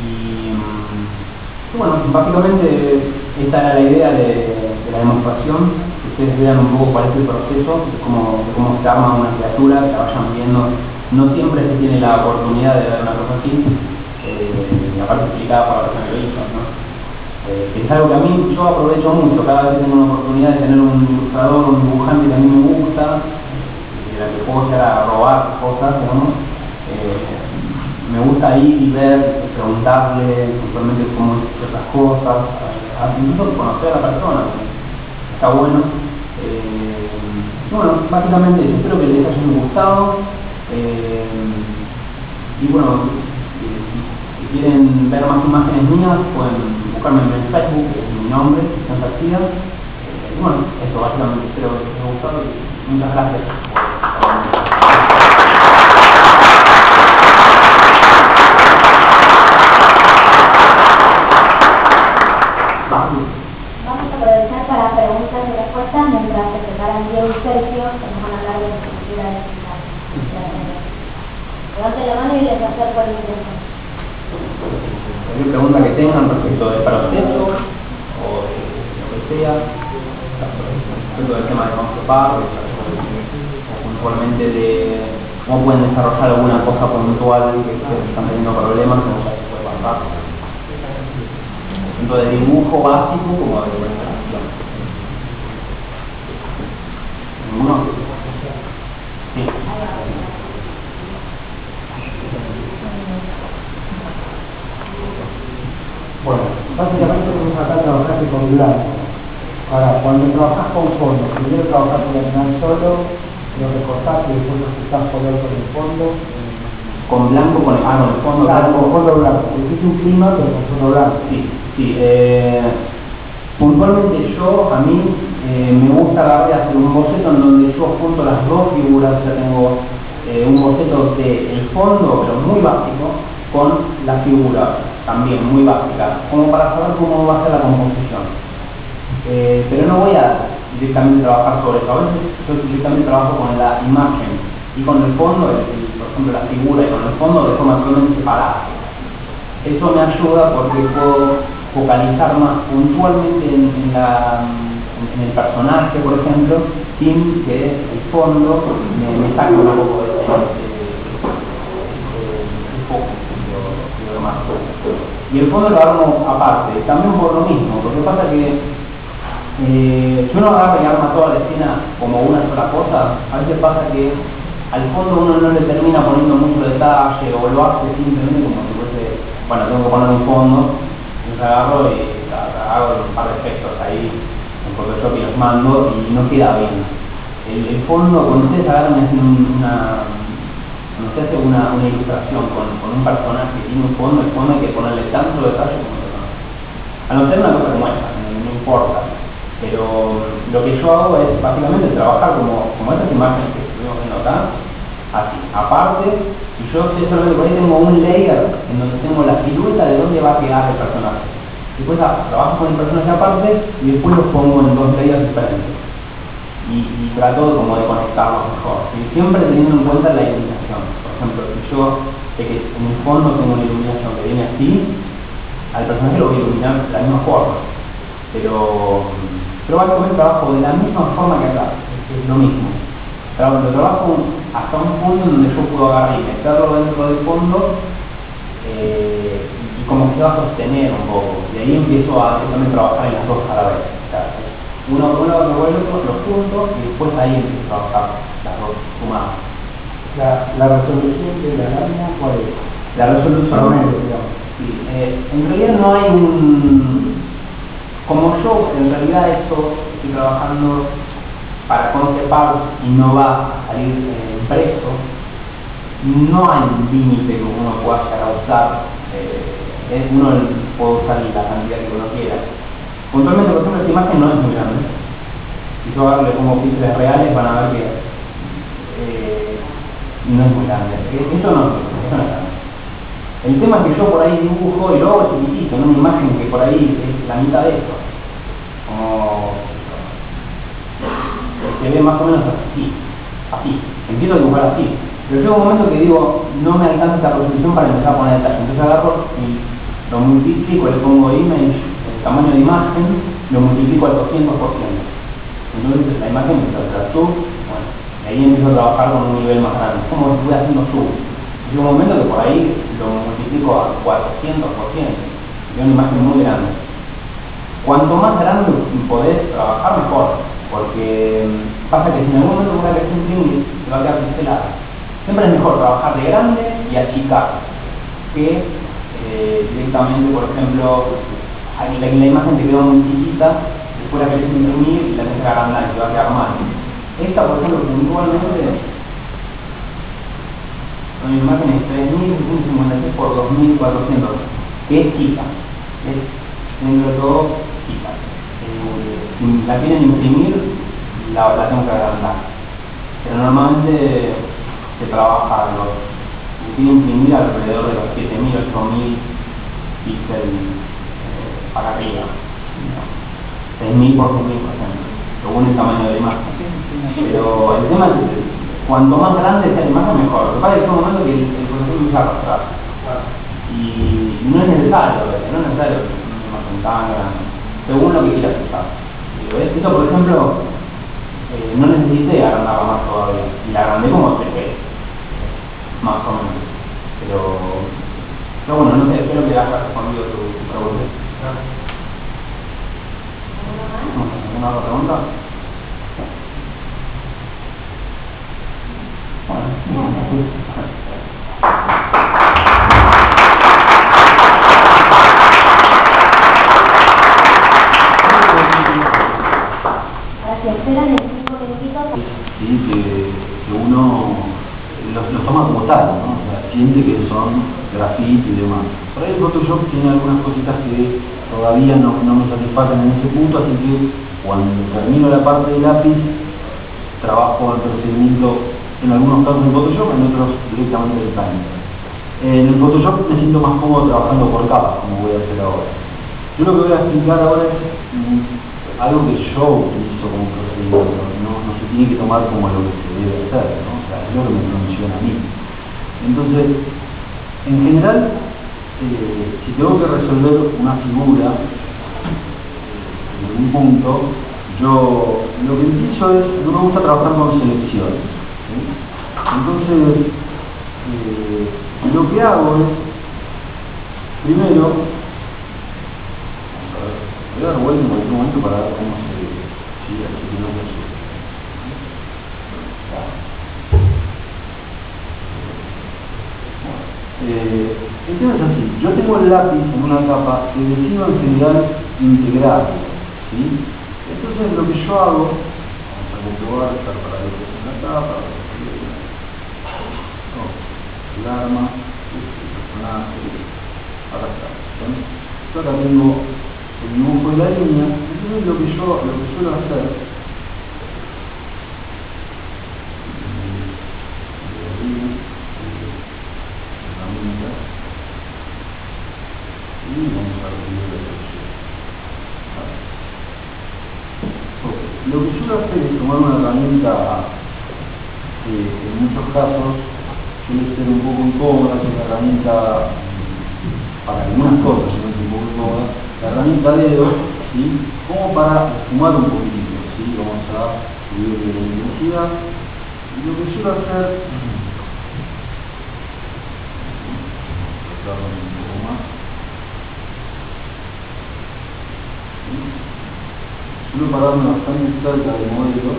A: Y bueno, básicamente esta era la idea de la demostración, que ustedes vean un poco cuál es el proceso, de cómo se arma una criatura, que vayan viendo. No siempre se tiene la oportunidad de ver una cosa así, y aparte explicada por la persona que lo hizo, ¿no? Es algo que a mí yo aprovecho mucho, cada vez que tengo una oportunidad de tener un ilustrador, un dibujante que a mí me gusta, de la que puedo llegar a robar cosas, digamos, me gusta ir y ver, preguntarle puntualmente cómo es otras cosas, incluso conocer a la persona, está bueno. Bueno, básicamente eso, espero que les haya gustado. Y bueno, si quieren ver más imágenes mías, pueden buscarme en Facebook, que es mi nombre, Cristian García. Y bueno, eso básicamente, espero que les haya gustado y muchas gracias.
B: Vamos a aprovechar para preguntas y respuestas mientras se preparan Diego y Sergio, que nos van a hablar de la estructura de la. Levanten la mano y les acerco el micrófono.
A: Cualquier pregunta que tengan respecto del proceso o de lo que sea, respecto del tema de concepar, o puntualmente de cómo pueden desarrollar alguna cosa puntual que están teniendo problemas, como ya se puede pasar. Tanto de dibujo básico como de ilustración. ¿Ninguno? Sí.
C: Bueno, básicamente vamos a trabajar con blanco. Ahora, cuando trabajas con fondo, primero trabajas con el final solo, lo recortás y después lo ajustás color con el fondo.
A: Con blanco, con el fondo
C: claro,
A: blanco.
C: con fondo blanco. Existe un clima, pero con fondo blanco.
A: Sí. Puntualmente a mí me gusta agarrar y hacer un boceto en donde yo junto las dos figuras. Ya tengo un boceto del fondo, pero muy básico, con la figura también muy básica, como para saber cómo va a ser la composición. Pero no voy a directamente trabajar sobre eso. A veces yo directamente trabajo con la imagen y con el fondo, por ejemplo la figura y con el fondo de forma totalmente separada. Eso me ayuda porque puedo focalizar más puntualmente en el personaje, por ejemplo, sin que el fondo me saque un poco de foco y lo demás. Y el fondo lo armo aparte, también por lo mismo, porque pasa que si uno agarra y arma toda la escena como una sola cosa, a veces pasa que al fondo uno no le termina poniendo mucho detalle o lo hace simplemente como si fuese, bueno, tengo que poner un fondo, yo agarro y hago un par de efectos ahí en Photoshop y los mando y no queda bien. El fondo, cuando ustedes agarran y hacen cuando se hace una ilustración con un personaje que tiene un fondo, el fondo hay que ponerle tanto detalle como el personaje. A no ser una cosa como esta, no importa. Pero lo que yo hago es básicamente trabajar como estas imágenes que estuvimos viendo acá, así, aparte, y yo solamente por ahí tengo un layer en donde tengo la silueta de dónde va a quedar el personaje. Después trabajo con el personaje aparte y después los pongo en dos layers diferentes. Y trato como de conectarlos mejor. Y siempre teniendo en cuenta la iluminación. Por ejemplo, si yo sé que en el fondo tengo una iluminación que viene así, al personaje lo voy a iluminar de la misma forma. pero básicamente trabajo de la misma forma que acá, es lo mismo. Lo trabajo hasta un punto en donde yo puedo agarrar y meterlo dentro del fondo y como que se va a sostener un poco. Y ahí empiezo a también trabajar en las dos a la vez. O sea, uno revuelve los puntos y después ahí empiezo a trabajar las dos sumadas.
C: La resolución de la lámina, ¿cuál es?
A: La resolución, sí, en realidad no hay un... Como yo en realidad esto estoy trabajando para concepar y no va a salir impreso, no hay un límite que uno pueda llegar a usar, uno puede usar la cantidad que uno quiera. Puntualmente, por ejemplo, esta imagen no es muy grande. Si yo ahora le pongo píxeles reales van a ver que no es muy grande. Esto no es grande. El tema es que yo por ahí dibujo y lo hago chiquitito, en una imagen que por ahí es la mitad de esto. Como se ve más o menos así. Empiezo a dibujar así. Pero llega un momento que digo, no me alcanza esta resolución para empezar a poner detalle. Entonces agarro y lo multiplico, le pongo image, el tamaño de imagen, lo multiplico al 200%. Entonces la imagen empieza a hacer zoom, bueno, y ahí empiezo a trabajar con un nivel más grande. Como si voy haciendo zoom. Llega un momento que por ahí lo multiplico a 400%, y una imagen muy grande. Cuanto más grande podés trabajar, mejor, porque pasa que si en algún momento una lección imprimir, se va a quedar pixelada. Siempre es mejor trabajar de grande y achicar, que directamente, por ejemplo, la imagen te quedó muy chiquita, después la querés imprimir y la tenés que agrandar y te va a quedar mal. Esta, por ejemplo, puntualmente, una imagen es 3.156 por 2.400, que es chica, es dentro de todo chica. Si la quieren imprimir, la tengo que agrandar. Pero normalmente se trabaja se quiere imprimir alrededor de los 7.000, 8.000 píxeles para arriba. 6.000 por 6.000, por ejemplo, según el tamaño de la imagen. Pero el tema es que cuanto más grande sea la imagen, mejor. Lo que pasa es que hay un momento que el profesor empieza a arrastrar. Y no es necesario, no es necesario una imagen tan grande, según lo que quieras usar. Esto, por ejemplo, no necesité agrandarla más todavía. Y la agrandé como 3 veces, más o menos. Pero bueno, no sé, espero que hayas respondido tu pregunta. ¿Alguna otra pregunta?
D: Sí, que uno los toma como tal, ¿no? O sea, siente que son graffiti y demás. Por ahí el Photoshop tiene algunas cositas que todavía no me satisfacen en ese punto, así que cuando termino la parte de lápiz, trabajo el procedimiento en algunos casos en Photoshop, en otros directamente en Paint. En el Photoshop me siento más cómodo trabajando por capas, como voy a hacer ahora. Yo lo que voy a explicar ahora es algo que yo utilizo como procedimiento, no se tiene que tomar como lo que se debe hacer, ¿no? O sea, es lo que me funciona a mí. Entonces, en general, si tengo que resolver una figura en algún punto, yo lo que empiezo es, no me gusta trabajar con selecciones, ¿sí? Entonces, lo que hago es, primero, voy a dar vuelta en cualquier momento para ver cómo se sigue accediendo a eso. El tema es así, yo tengo el lápiz en una capa que decido en general integrar, ¿sí? Entonces lo que yo hago, vamos a comprobar, estar para lo que es una capa, el arma, el personaje, acá está, ¿sí? Yo acá tengo el dibujo de la línea, entonces lo que suelo hacer y vamos a repetir la sección. Lo que suelo hacer es tomar una herramienta que en muchos casos suele ser un poco incómoda, es una herramienta para algunas cosas, suele ser un poco incómoda, la herramienta dedo, ¿sí? Como para esfumar un poquitito, ¿sí? Vamos a subir la intensidad. Y lo que suelo hacer, un poco más, ¿sí? Suelo pararme bastante cerca del modelo.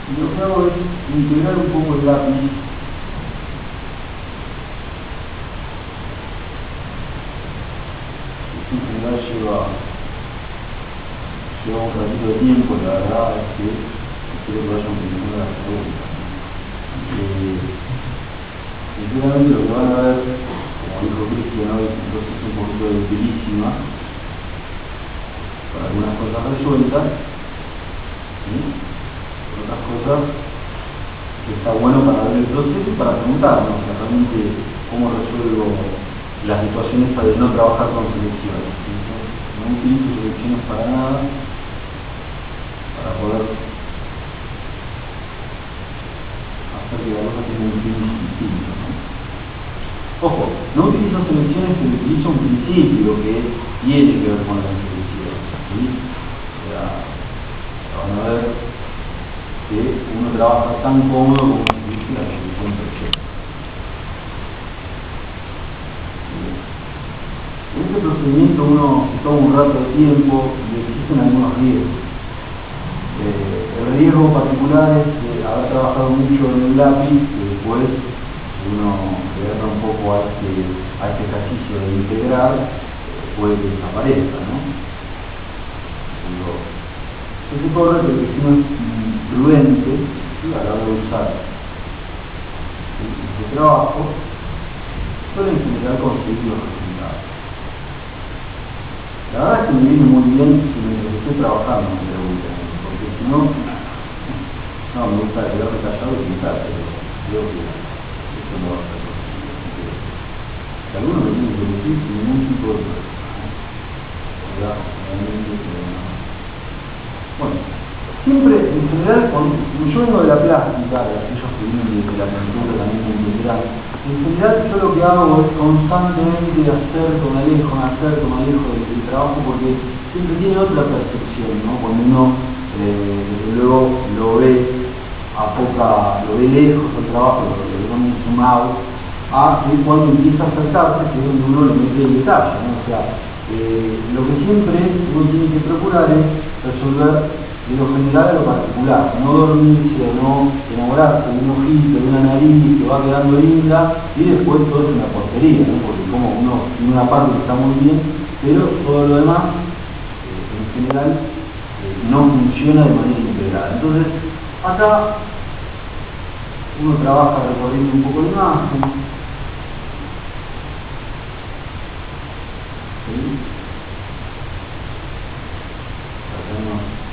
D: Y lo que hago es integrar un poco el lápiz. En general lleva un ratito de tiempo, la verdad es que espero que vayan utilizando las preguntas. Sinceramente lo que van a ver, como dijo Cristian hoy, entonces es un poquito de utilísima para algunas cosas resueltas, ¿sí? Otras cosas que está bueno para ver el proceso y para preguntarnos realmente cómo resuelvo la situación esta de no trabajar con selecciones. Entonces, no utilizo selecciones para nada, para poder hacer que la cosa tenga un fin distinto, ¿no? Ojo, no utilizo selecciones, pero utilizo un principio que tiene que ver con la selección, ¿sí? O sea, van a ver que uno trabaja tan cómodo como se dice la selección perfecta. En este procedimiento uno toma un rato de tiempo y existen algunos riesgos. El riesgo particular es haber trabajado mucho en el lápiz y después uno se agarra un poco a este ejercicio de integrar, puede que desaparezca, ¿no? Eso corre porque si uno es prudente, ¿sí? A la hora de usar este trabajo, suele en general conseguir los resultados. La verdad es que me viene muy bien que mientras estoy trabajando me pregunten, porque si no, me gusta quedarme callado y pintar, pero creo que esto no va a ser posible. Si alguno me tiene que decir sin ningún tipo de problema, bueno, siempre en general, yo vengo de la plástica, de aquellos que vienen de la pintura también en general, en general yo lo que hago es constantemente hacer con alejo del trabajo, porque siempre tiene otra percepción, ¿no? Cuando uno desde luego lo ve lo ve lejos el trabajo, lo ve muy sumado, a que cuando empieza a acercarse, que es donde uno le mete el detalle, ¿no? O sea, lo que siempre uno tiene que procurar es resolver de lo general a lo particular, no dormirse o no enamorarse de un ojito, de una nariz que va quedando linda y después todo es una porquería, ¿no? Porque como uno tiene una parte que está muy bien, pero todo lo demás en general no funciona de manera integrada. Entonces, acá uno trabaja recorriendo un poco la imagen, ¿sí?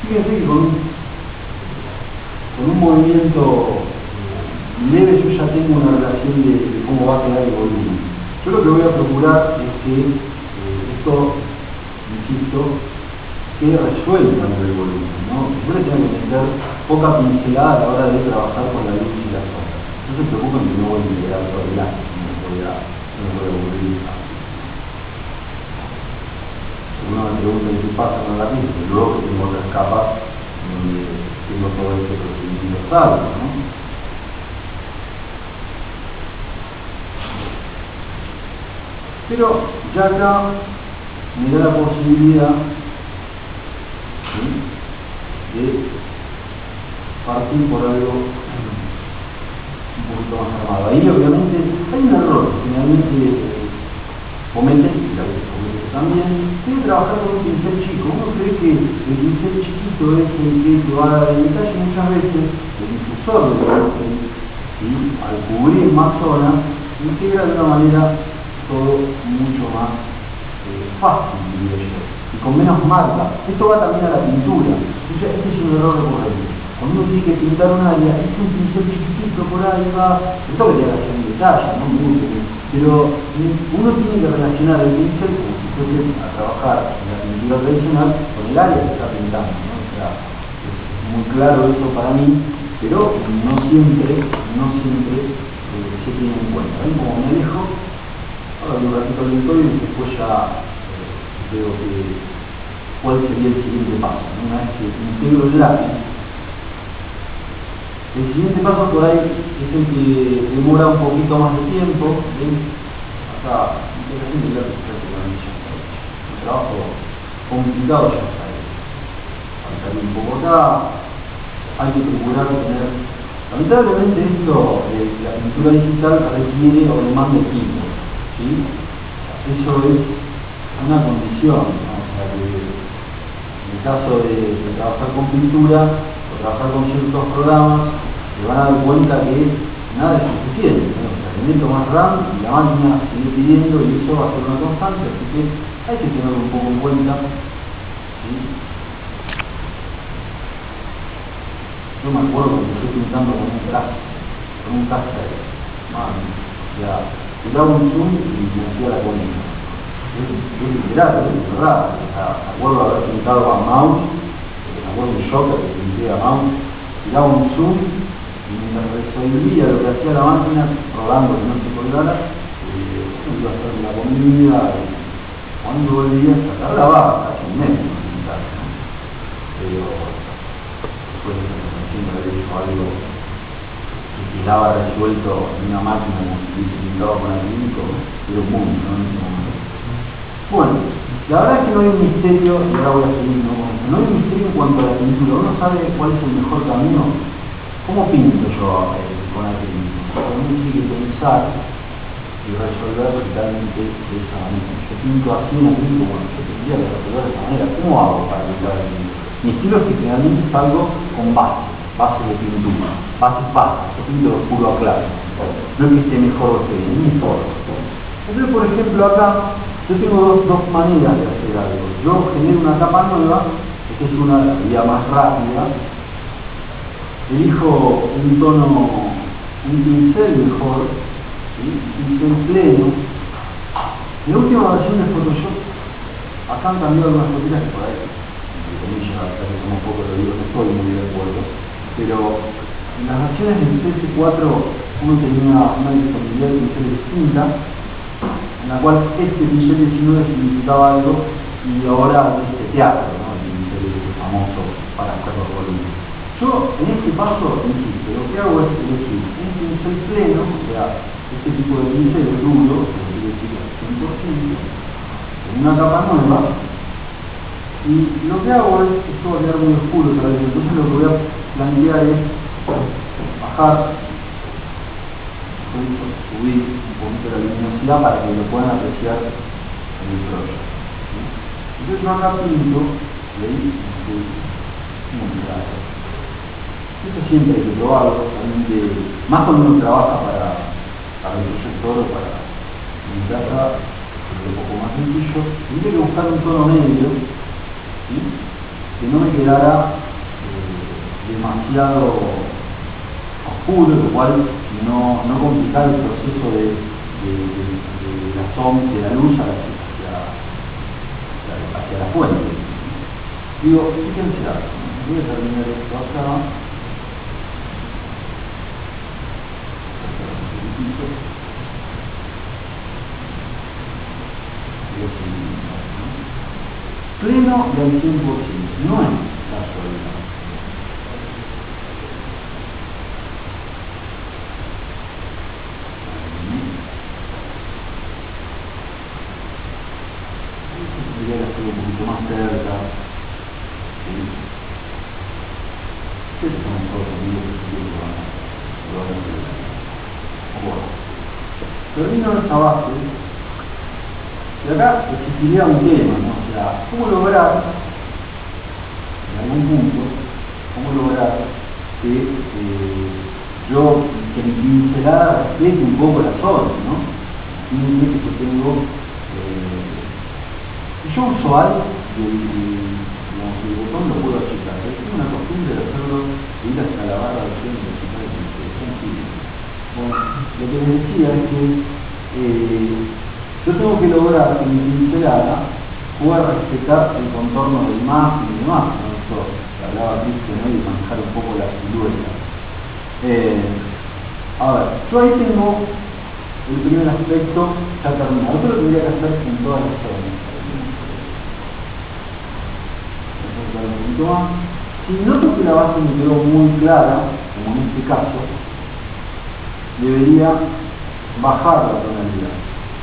D: Fíjense que con un movimiento leve yo ya tengo una relación de cómo va a quedar el volumen. Yo lo que voy a procurar es que esto, insisto, quede resuelto a nivel volumen, ¿no? Siempre tengo que tener poca pincelada a la hora de trabajar con la luz y la sombra. No se preocupen que no voy a integrar todo el año, no me voy a aburrir. Uno me pregunta qué pasa con la pinta, y luego que tengo otras capas donde tengo todo este procedimiento salvo, ¿no? Pero ya acá me da la posibilidad, ¿sí?, de partir por algo un poquito más armado. Ahí obviamente hay un error, generalmente cometen, y a veces cometen también, debe trabajar con un pincel chico. Uno cree que el pincel chiquito es el que te va a dar el detalle. Muchas veces el difusor del pincel, ¿sí?, al cubrir más zonas, integra de una manera todo mucho más fácil, diría yo, y con menos marca. Esto va también a la pintura. Entonces, este es un error recurrente. Cuando uno tiene que pintar un área, es un pincel chiquitito por ahí va, esto que te hace un detalle, no mucho, pero uno tiene que relacionar el pincel como si fuese a trabajar en la pintura tradicional con el área que está pintando, ¿no? O sea, es muy claro eso para mí, pero no siempre se tiene en cuenta. ¿Ven cómo me alejo? Ahora un ratito aleatorio y después ya veo que cuál sería el siguiente paso, ¿no? Una vez que integro el lápiz, el siguiente paso por ahí es el que demora un poquito más de tiempo. ¿Ven? Acá, integración del lápiz prácticamente ya está hecho. Un trabajo complicado ya está hecho. Para salir un poco acá, hay que procurar tener. Lamentablemente esto, la pintura digital requiere o demanda equipo, ¿sí? Eso es una condición, ¿no? O sea que en el caso de trabajar con pintura o trabajar con ciertos programas, se van a dar cuenta que nada es suficiente, ¿no? O sea, le meto más RAM y la máquina sigue pidiendo y eso va a ser una constante, así que hay que tenerlo un poco en cuenta, ¿sí? Yo me acuerdo que estoy pintando con un caster, ya, le daba un zoom y me hacía la conina. Yo literal, de verdad, o sea, me acuerdo haber pintado a mouse, me acuerdo de Joker que pinté a mouse, le daba un zoom y mientras resolvía lo que hacía la máquina, rodando que no se colgara, yo iba a hacer la comida y cuando volvía se tardaba casi un mes en pintar, ¿no? Pero después siempre había hecho algo que quedaba resuelto en una máquina como si hubiese pintado con acrílico, pero un mundo, ¿no? En ese momento. Bueno, la verdad es que no hay un misterio, y ahora voy a seguir, ¿no? No hay un misterio en cuanto a la pintura. Uno sabe cuál es el mejor camino. ¿Cómo pinto yo con acrílico? Uno tiene que pensar y resolver realmente de esa manera. Yo pinto así en acrílico, bueno, yo tendría que resolver de esa manera. ¿Cómo hago para pintar acrílico? Mi estilo es que generalmente salgo con base de pintura, bases bajas, yo pinto de oscuro a claro. No es que esté mejor o esté bien, ni mejor. Entonces, por ejemplo, acá yo tengo dos maneras de hacer algo. Yo genero una capa nueva, esta es una vía más rápida. Elijo un tono, un pincel mejor, ¿sí? Un pincel pleno. En la última versión de Photoshop, acá han cambiado algunas cositas que por ahí, entre comillas, hasta que como un poco lo digo, no estoy muy de acuerdo. Pero en las versiones del CS4 uno tenía una disponibilidad de pincel distinta, en la cual este pincel 19 significaba algo y ahora este teatro, ¿no? El pincel famoso para hacer los volúmenes. Yo en este paso, insisto, lo que hago es elegir un pincel pleno, o sea, este tipo de pincel es duro, que quiere decir 100%, en una capa nueva, y lo que hago es, esto va a quedar muy oscuro otra vez, entonces lo que voy a plantear es bajar, subir un poquito la luminosidad para que lo puedan apreciar en el proyecto, ¿sí? Entonces yo acá pinto, ¿veis? Muy claro. Esto siempre hay que probarlo, más cuando uno trabaja para el proyector o para mi casa, es un poco más sencillo. Tendría que buscar un tono medio, ¿sí? Que no me quedara demasiado oscuro, lo cual no complicar el proceso de la luz hacia la fuente. Digo, fíjense algo, voy a terminar esto acá. Pleno del 100%, no es casualidad. Tendría que hacerlo un poquito más cerca. Ustedes son todos amigos que lo van a hacer. Bueno, termino esta base. Y acá existiría un tema, ¿no? O sea, ¿cómo lograr, en algún punto, que que mi pincelada respete un poco la zona, ¿no? Imagínense que yo tengo, si yo uso algo, el botón lo puedo achicar. Tengo una costumbre de hacerlo, de ir hasta la barra de opción y achicar el pincel. Bueno, lo que les decía es que yo tengo que lograr que mi pincelada pueda respetar el contorno del más y demás, ¿no? Esto que hablaba Cristian, ¿no? Y manejar un poco la silueta. A ver, yo ahí tengo
C: el primer aspecto ya terminado. Esto lo tendría que hacer en todas las zonas. Si noto que la base me quedó muy clara, como en este caso, debería bajar la tonalidad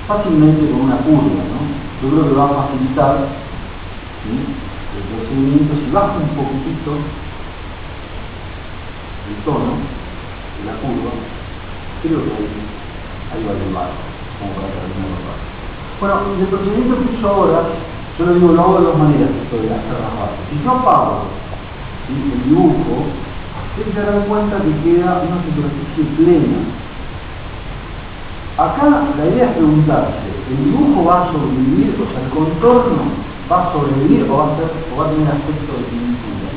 C: fácilmente con una curva, ¿no? Yo creo que va a facilitar, ¿sí?, el procedimiento. Si bajo un poquitito el tono de la curva, creo que ahí va a llevar como para terminar los pasos. Bueno, el procedimiento que uso ahora, yo lo digo, lo hago de dos maneras, esto de hacer las bases. Si yo apago, ¿sí?, el dibujo, ustedes se darán cuenta que queda una superficie plena. Acá la idea es preguntarse, ¿el dibujo va a sobrevivir? O sea, ¿el contorno va a sobrevivir o va a tener aspecto de pintura?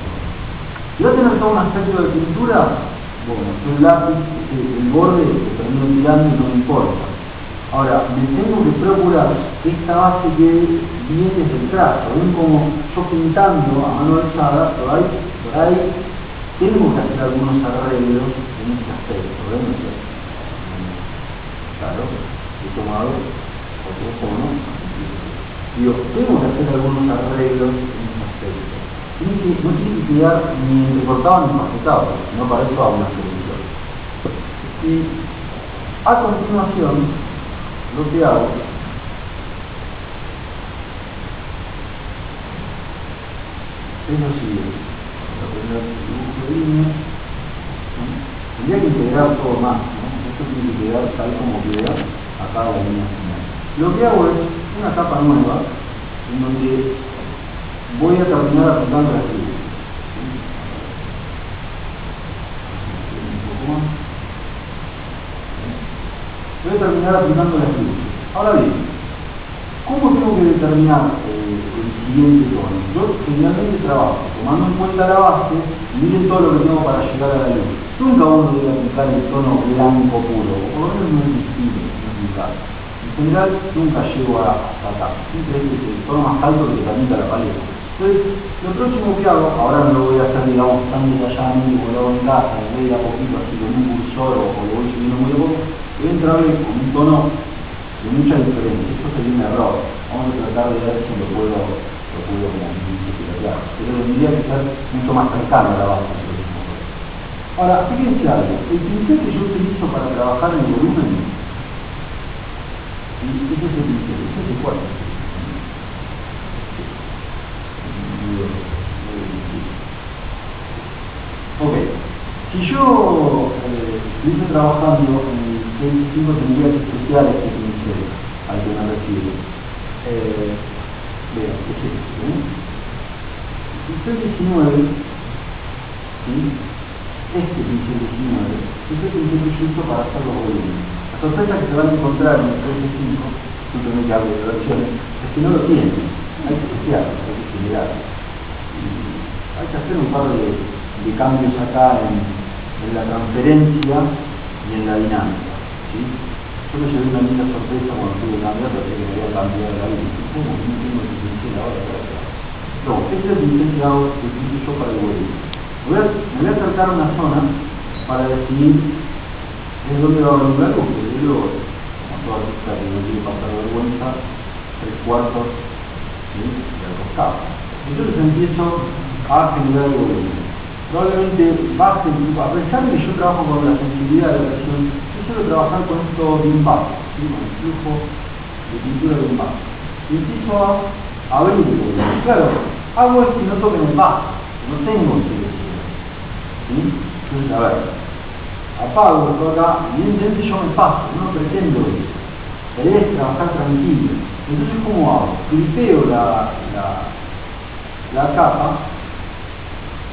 C: Si va a tener todo un aspecto de pintura, bueno, el lápiz, el borde que termino tirando y no me importa. Ahora, me tengo que procurar que esta base quede bien desde el trazo. Ven como yo pintando a mano alzada, por ahí tengo que hacer algunos arreglos en este aspecto. ¿Ven? Claro, he tomado otro tono. Digo, tengo que hacer algunos arreglos en este aspecto. No tiene que quedar ni entrecortado ni macetado, sino para eso hago una solución. Y a continuación, lo que hago es lo siguiente. Voy a poner el dibujo de línea. Tendría que integrar todo más, ¿no? Esto tiene que quedar tal como queda acá la línea final. Lo que hago es una capa nueva en donde voy a terminar aplicando las luces. Voy a terminar aplicando las luces. Ahora bien, ¿cómo tengo que determinar el siguiente tono? Yo generalmente trabajo tomando en cuenta la base y miren todo lo que tengo para llegar a la luz. Nunca uno debe aplicar el tono blanco puro, o por lo menos no es mi estilo, no es mi caso. En general nunca llego hasta acá, siempre es el tono más alto que permita la paleta. Entonces, lo próximo que hago, ahora no lo voy a hacer, digamos, tan detalladamente como lo hago en casa, lo voy a ir a poquito así con un cursor o lo voy subiendo muy a poco, voy a entrarle con un tono de mucha diferencia. Esto sería un error. Vamos a tratar de ver si lo puedo como pilotear. Pero tendría que ser mucho más cercano a la base. Ahora, fíjense algo, el pincel que yo utilizo para trabajar en el volumen, este es el pincel, este es el cuarto. Ok, si yo estuviese trabajando en el 5 tendría que especial este pincel al que me refiero. Vean, ¿qué es esto? El pincel 19, ¿sí? Este pincel 19 es el pincel que yo uso para hacer los volúmenes. La sorpresa que se van a encontrar en el 13.5, simplemente hablo de versiones, es que no lo tienen. Hay que especial, hay que generar. Hay que hacer un par de cambios acá en la transferencia y en la dinámica, ¿sí? Yo me llevé una linda sorpresa cuando tuve que cambiar, porque me había cambiado la luz. ¿Cómo? No tengo el pincel ahora. No, este es el pincel que hago, que utilizo yo para el volumen. Me voy a acercar a una zona para definir en dónde va a venir la luz, porque luego, como todo artista que no quiere pasar vergüenza, 3/4, ¿sí?, del costado. Entonces empiezo a generar el volumen. Probablemente baje, a pesar de que yo trabajo con la sensibilidad de la presión, yo suelo trabajar con esto bien bajo, ¿sí?, con el flujo de pintura bien bajo. Y empiezo a abrir el volumen. Claro, hago esto y no toco en el bajo, no tengo intensidad, ¿sí? Entonces, a ver, apago esto acá, evidentemente yo me paso, no pretendo eso. La idea es trabajar tranquilo. Entonces, ¿cómo hago? Clipeo la capa,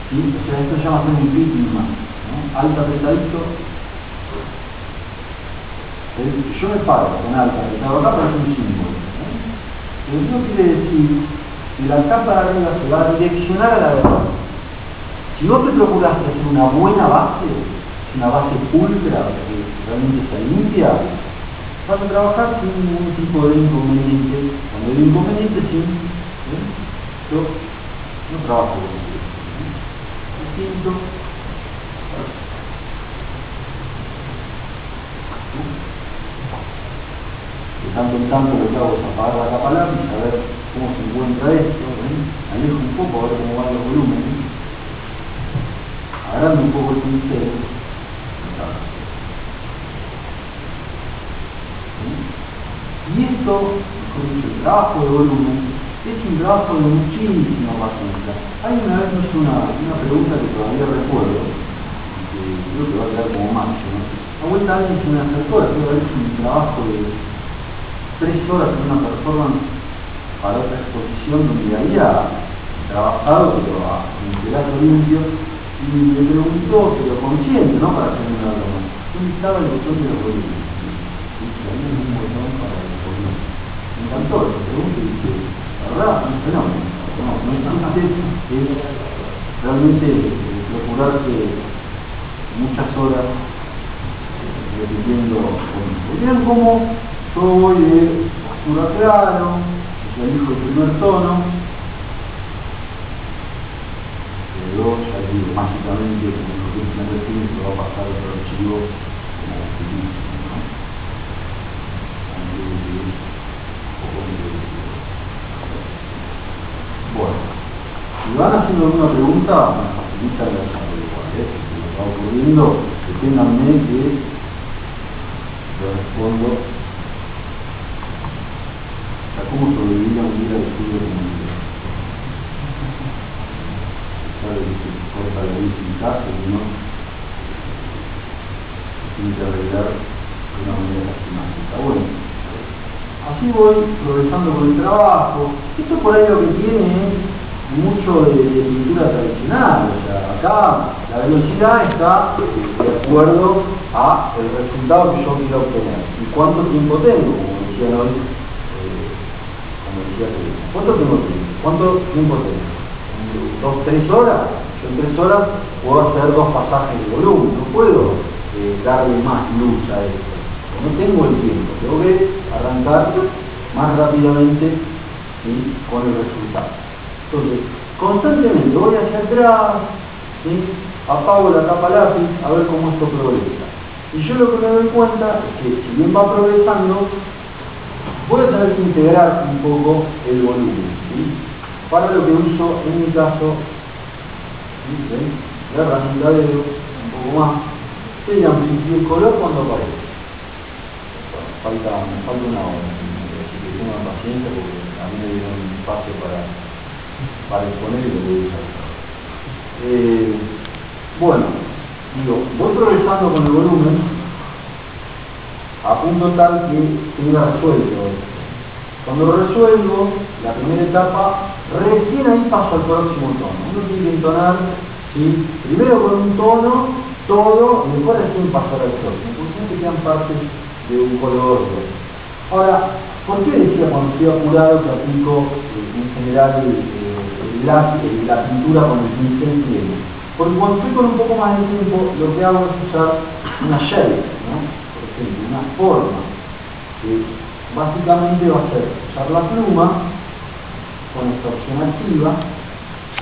C: ¿sí? O sea, esto se llama hacer un clipping más, ¿no? Alta, pesadito. Yo me paro con alta, pesado acá para hacer un símbolo, ¿no? Pero eso quiere decir que la capa de arriba se va a direccionar a la de abajo. Si vos te procuraste hacer una buena base, una base pulcra, que realmente está limpia, vas a trabajar sin ningún tipo de inconveniente. Cuando hay inconveniente, sí, yo no trabajo con eso. Distinto. tanto en tanto lo que hago es apagar la capa lápiz, a ver cómo se encuentra esto, alejo un poco a ver cómo van los volúmenes, agrando un poco el pincel. Y esto, mejor dicho, el trabajo de volumen, es un trabajo de muchísima paciencia. Hay una vez me hizo una pregunta que todavía recuerdo, que creo que va a quedar como macho, ¿no? A vuelta alguien se me acercó, después de haber hecho un trabajo de 3 horas en una performance para otra exposición donde había trabajado, pero en el teatro limpio, y me preguntó, pero consciente, ¿no? Para hacer una broma, ¿dónde estaba el botón de los volúmenes? Y también un botón para el volumen. Me encantó esa pregunta y dije, la verdad, un fenómeno. No existe, es realmente procurarse muchas horas repitiendo cosas. Vean cómo yo voy de oscuro a claro, elijo el primer tono, luego ya digo, mágicamente, como lo que es el film, se va a pasar otro archivo como utilísimo, ¿no? Bueno, si van haciendo alguna pregunta, me facilita el desarrollo, ¿vale? Si me va ocurriendo, deténganme que lo respondo. O sea, ¿cómo sobrevivir a un día de estudio como el ¿sabes? Que corta la luz en casa y uno tiene que arreglar de una manera sistemática. Bueno, así voy progresando con el trabajo. Esto por ahí lo que tiene es mucho de pintura tradicional, o sea, acá la velocidad está de acuerdo a el resultado que yo quiero obtener y cuánto tiempo tengo, como decían hoy, ¿cuánto tiempo tengo? ¿Cuánto tiempo tengo? 2-3 horas. Yo en 3 horas puedo hacer 2 pasajes de volumen, no puedo darle más luz a esto. No tengo el tiempo, tengo que arrancar más rápidamente, ¿sí? Con el resultado. Entonces, constantemente voy hacia atrás, ¿sí? Apago la capa lápiz a ver cómo esto progresa. Y yo lo que me doy cuenta es que si bien va progresando, voy a tener que integrar un poco el volumen, ¿sí? Para lo que uso en mi caso, ¿sí? La herramienta de dedo, un poco más, se amplifica el color cuando aparece. Bueno, me falta una hora, así que tengan paciencia porque a mí me dieron un espacio para exponer y lo voy a usar. Bueno, digo, voy progresando con el volumen a punto tal que tenga resuelto esto. Cuando lo resuelvo, la primera etapa, recién ahí paso al próximo tono. Uno tiene que entonar, ¿sí? Primero con un tono, todo, y después recién pasar al próximo, porque siempre quedan partes de un color. Ahora, ¿por qué decía cuando estoy apurado que aplico en general la pintura con el pincel pleno? Porque cuando estoy con un poco más de tiempo, lo que hago es usar una shape, ¿no? Por ejemplo, una forma, que básicamente va a ser usar la pluma con esta opción activa.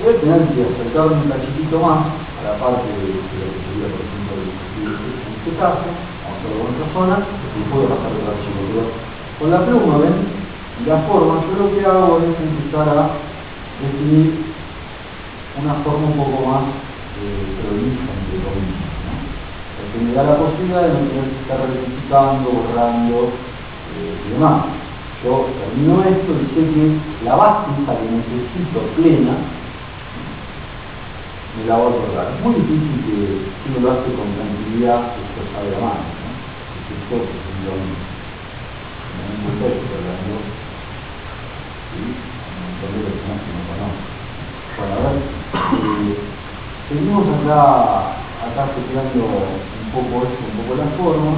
C: Voy a tener que acercarme un cachitito más a la parte de lo que sería, por ejemplo, en este caso, vamos a hacerlo con esta zona, y puedo pasar el archivo. Pero con la pluma, ¿ven? Y la forma, yo lo que hago es empezar a definir una forma un poco más prolija, entre comillas, ¿no? Porque me da la posibilidad de no tener que estar rectificando, borrando y demás. Yo termino esto y sé que la base que necesito plena me la voy a otorgar. Es muy difícil que si uno lo hace con tranquilidad, esto sabe a mano, ¿no? Es esto que es lo mismo. Un contexto hablando, ¿sí? Un montón de personas que no conocen. Bueno, a ver, seguimos acá seteando un poco esto, un poco la forma,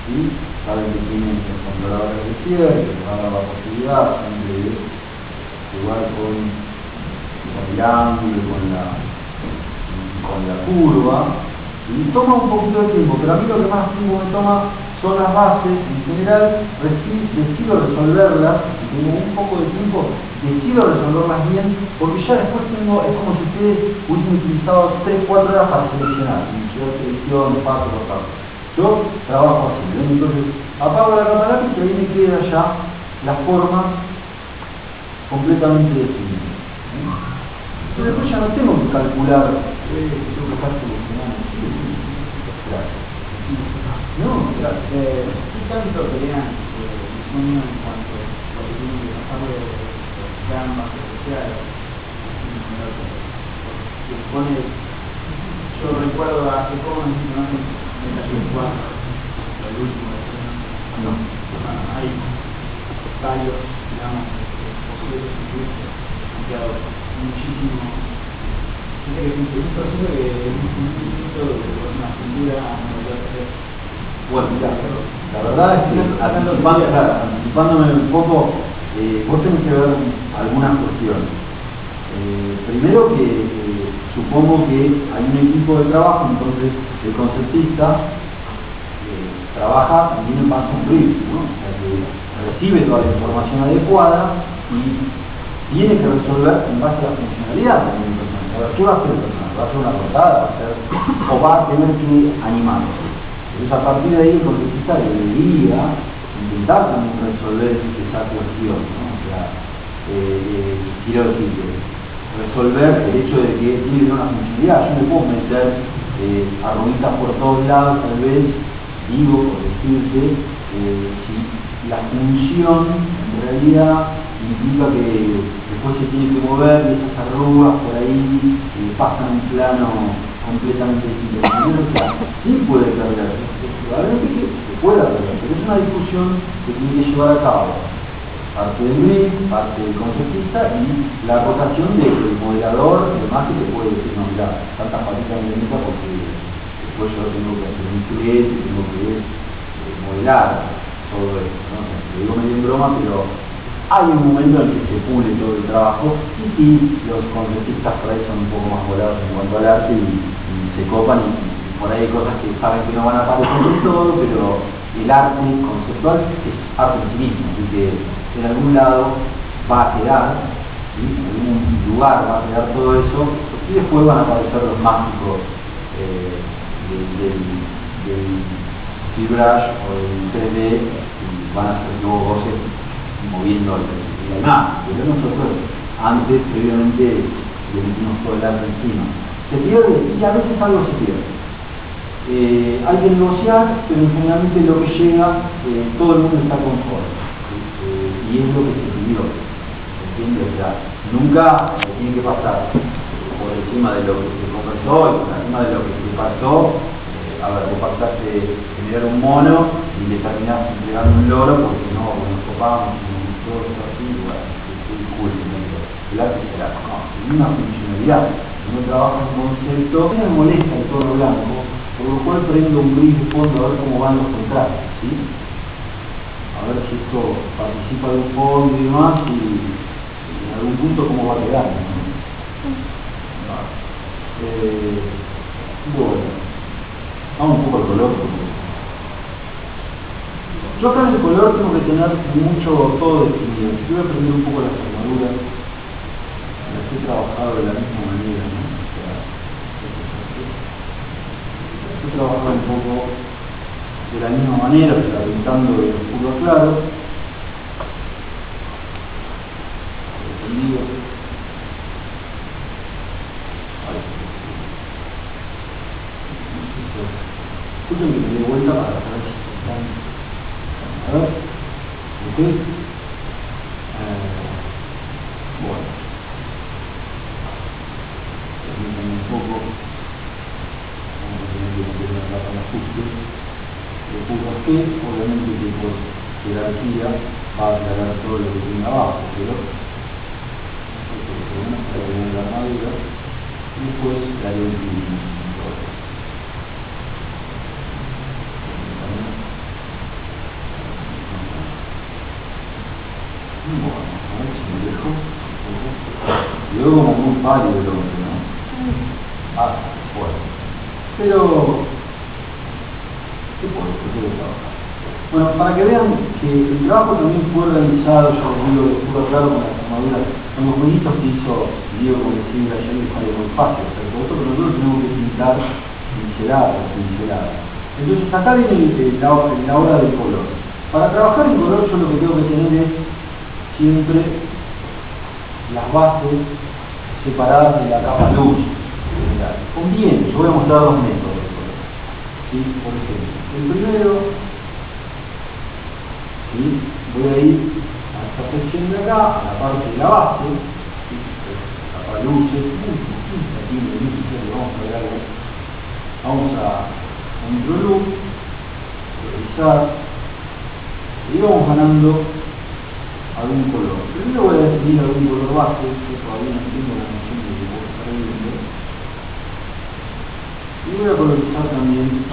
C: ¿sí? Saben que tienen los controladores de cierre, que van a dar la posibilidad siempre de jugar con el ángulo, con la curva, y toma un poquito de tiempo, pero a mí lo que más tiempo me toma son las bases. En general decido resolverlas, y tengo un poco de tiempo, decido resolverlas bien, porque ya después es como si ustedes hubiesen utilizado 3-4 horas para seleccionar, iniciar selección, paso por paso. Yo trabajo así, ¿ven? Entonces apago la cámara lápiz y ahí me queda ya la forma completamente definida. Entonces después ya no tengo que calcular tengo que estar solucionando. No, claro.
E: ¿Qué tanto pelean diseño en cuanto a lo que tienen que pasar de gambas especiales? Se pone, yo recuerdo hace poco en el cuarto, el último,
C: No.
E: hay varios, digamos, posibles servicios, han quedado muchísimo. Fíjate que es un proceso que es un poquito de una pintura, no lo voy a hacer.
C: Bueno, mira, la verdad es que anticipándome un poco, vos tenés que ver algunas cuestiones. Primero que supongo que hay un equipo de trabajo, entonces el conceptista trabaja y viene para cumplir, ¿no? O sea, que recibe toda la información adecuada y tiene que resolver en base a la funcionalidad de la persona. A ver, ¿qué va a hacer el personaje? ¿Va a hacer una portada? ¿O va a tener que animarse? Entonces a partir de ahí el conceptista debería intentar también resolver esa cuestión, ¿no? O sea, quiero decir que resolver el hecho de que tiene que tener una funcionalidad. Yo me puedo meter arruguitas por todos lados, tal vez, digo, por decirte, si la función en realidad implica que después se tiene que mover y esas arrugas por ahí pasan un plano completamente distinto. O sea, sí puede perder, probablemente que se pueda perder, pero es una discusión que tiene que llevar a cabo parte del brief, parte del conceptista y la rotación del modelador y demás que te puede decir, no, mira, tantas patitas me limita porque después yo tengo que hacer un filete, tengo que modelar todo esto, ¿no? O sea, lo digo medio en broma, pero hay un momento en el que se pule todo el trabajo y los conceptistas por ahí son un poco más volados en cuanto al arte y se copan y por ahí hay cosas que saben que no van a aparecer del todo, pero el arte conceptual es arte en sí mismo, así que en algún lado va a quedar, ¿sí? En algún lugar va a quedar todo eso y después van a aparecer los mágicos del ZBrush o del 3D y van a ser luego voces moviendo la imagen, pero nosotros antes, previamente, le metimos todo el arte encima. Se pierde y a veces algo se pierde. Hay que negociar, pero generalmente lo que llega, todo el mundo está conforme. Y es lo que se pidió. ¿Entiendes? O sea, nunca tiene que pasar por encima de lo que se conversó y por encima de lo que se pasó. A ver, vos pasaste generar un mono y le terminás entregando un loro porque no, porque nos copamos, todo esto así, bueno, es cool. El arte será, no, tiene una funcionalidad. Si no trabaja en concepto, me molesta el todo blanco, por lo cual prendo un gris de fondo a ver cómo van los contrastes, ¿sí? A ver si esto participa de un fondo y demás y en algún punto cómo va a quedar, ¿no? Bueno, vamos un poco al color. Yo acá en el color tengo que tener mucho todo definido. Yo voy a aprender un poco las armaduras, las he trabajado de la misma manera, ¿no? O sea, he trabajado un poco de la misma manera, o sea, pintando de oscuro a claro. Definido. Escuchen que me doy vuelta para saber si están. A ver. ¿Ok? Bueno. Permítanme un poco. Vamos a tener que meter una capa de ajuste. Le pongo aquí, obviamente que por jerarquía va a aclarar todo lo que tiene abajo, pero nosotros tenemos que agregar la armadura y después le haré un pincho. Bueno, a ver si me dejo. Luego como muy pálido el hombre, ¿no? Ah, bueno. Pero ¿qué puedo trabajar? Bueno, para que vean que el trabajo también fue realizado, yo os digo, de puro claro con las armaduras, con los jueguitos que hizo Diego con el cine ayer, que sale muy fácil, pero nosotros tenemos que pintar pincelada. Entonces acá viene la hora del color. Para trabajar en color yo lo que tengo que tener es siempre las bases separadas de la capa luz. Conviene, yo voy a mostrar dos métodos. ¿Sí? Por ejemplo, el primero, ¿sí? Voy a ir a esta sección de acá, a la parte de la base, ¿sí? Capa luces, aquí en el índice le vamos a ver algo. Vamos a Control U, revisar, y vamos ganando algún color. Primero voy a definir algún color base, que todavía no tengo la noción de que puedo estar viendo. Y voy a colorizar también la luz,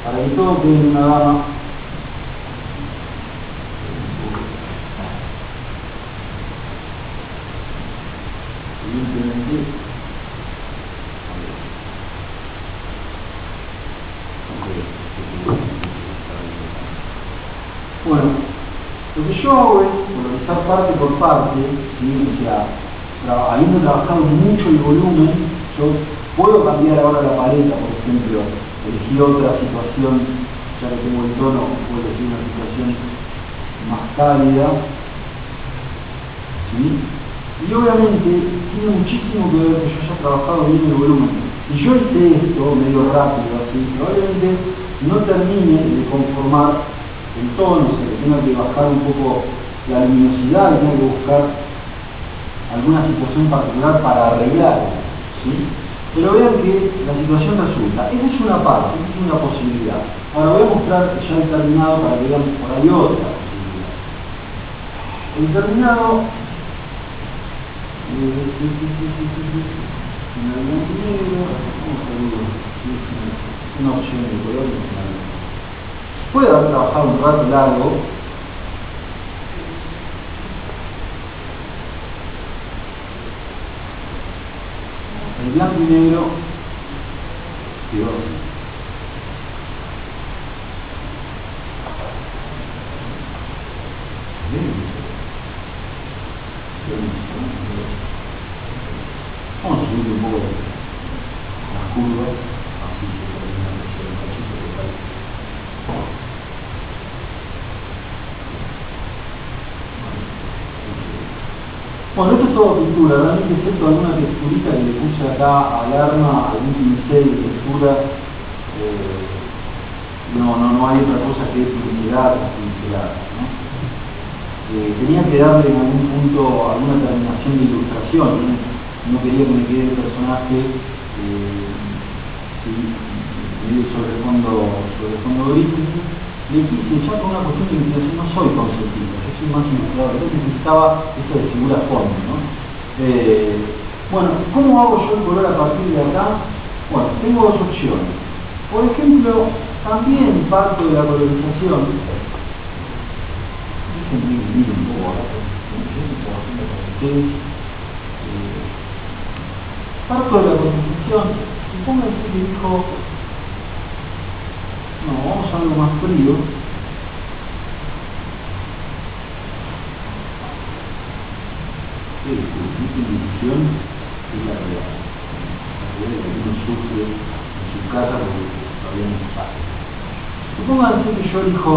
C: para que todo quede en una gama evidentemente. Bueno, lo que yo hago es colorizar parte por parte, ¿sí? O sea, habiendo trabajado mucho el volumen, yo puedo cambiar ahora la paleta, por ejemplo, elegir otra situación, ya que tengo el tono, puedo elegir una situación más cálida, ¿sí? Y obviamente tiene muchísimo que ver que yo haya trabajado bien el volumen. Si yo hice esto medio rápido, así, probablemente no termine de conformar el tono, o sea, que tenga que bajar un poco la luminosidad, que tenga que buscar alguna situación particular para arreglar, ¿sí? Pero vean que la situación resulta. Esa es una parte, esa es una posibilidad. Ahora voy a mostrar ya el terminado para que vean por ahí otra posibilidad. El terminado en el blanco y negro, una opción de color. Puede haber trabajado un rato largo, el blanco y negro quedó así. Vamos a subir un poco las curvas, así se termina de hacer el cachito de tal. Bueno, esto es todo pintura, realmente excepto alguna texturita que le puse acá al arma, algún pincel de textura, no hay otra cosa que pincelar, ¿no? Tenía que darle en algún punto alguna terminación de ilustración, no quería que me quede el personaje sobre el fondo gris. Le quise, ya con una cuestión de ilustración, no soy conceptista, yo soy más ilustrador, entonces necesitaba esto de figura fondo, ¿no? Bueno, ¿cómo hago yo el color a partir de acá? Bueno, tengo dos opciones. Por ejemplo, también parto de la colorización. Miren un poco ahora, parto de la colorización, supónganse que dijo, no, vamos a algo más frío. Esta ilusión es la real. La realidad que uno sufre en su casa porque todavía no pasa. Supónganse que yo elijo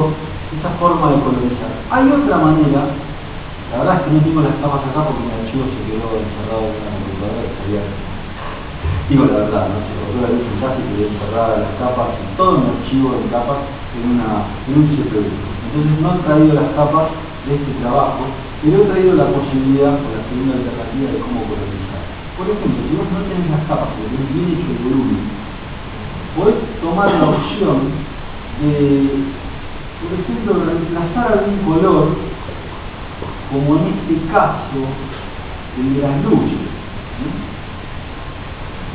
C: esta forma de colorizar. Hay otra manera, la verdad es que no tengo las capas acá porque mi archivo se quedó encerrado en una computadora que sabía. Digo la verdad, no se cortó la luz en casa y quedó encerrada las capas y todo un archivo de capas en un CPU. Entonces no he traído las capas de este trabajo, pero he traído la posibilidad o la segunda alternativa de cómo colorizar. Por ejemplo, si vos no tenés las capas, pero tenés bien hecho el volumen, podés tomar la opción de, por ejemplo, reemplazar algún color, como en este caso, el de las luces.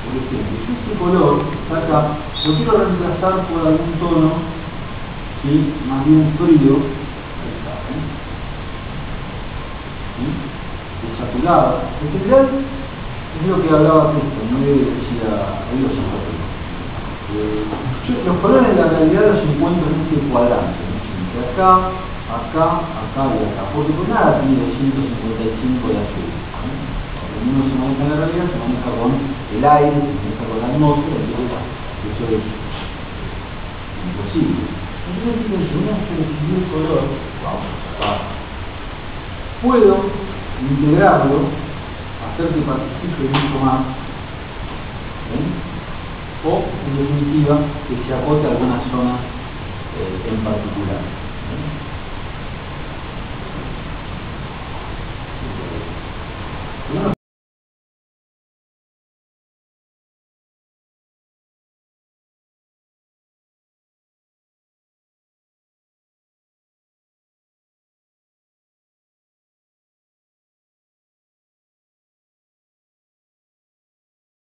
C: Por ejemplo, si este color está acá, lo quiero reemplazar por algún tono, ¿sí? Más bien frío, ahí está, ¿sí? Desaturado. En general, es lo que hablaba Cristo, no le decía a Dios los colores en la realidad los encuentro en este cuadrante, ¿no? De acá, acá, acá y acá, porque por nada tiene 255 de azul, ¿no?
D: el mundo se maneja en la realidad, se maneja con el aire, se maneja con la atmósfera, y eso es imposible. Entonces digo yo, una vez que decidí el color, puedo integrarlo, hacer que participe mucho más, o en definitiva que se acote a alguna zona en particular.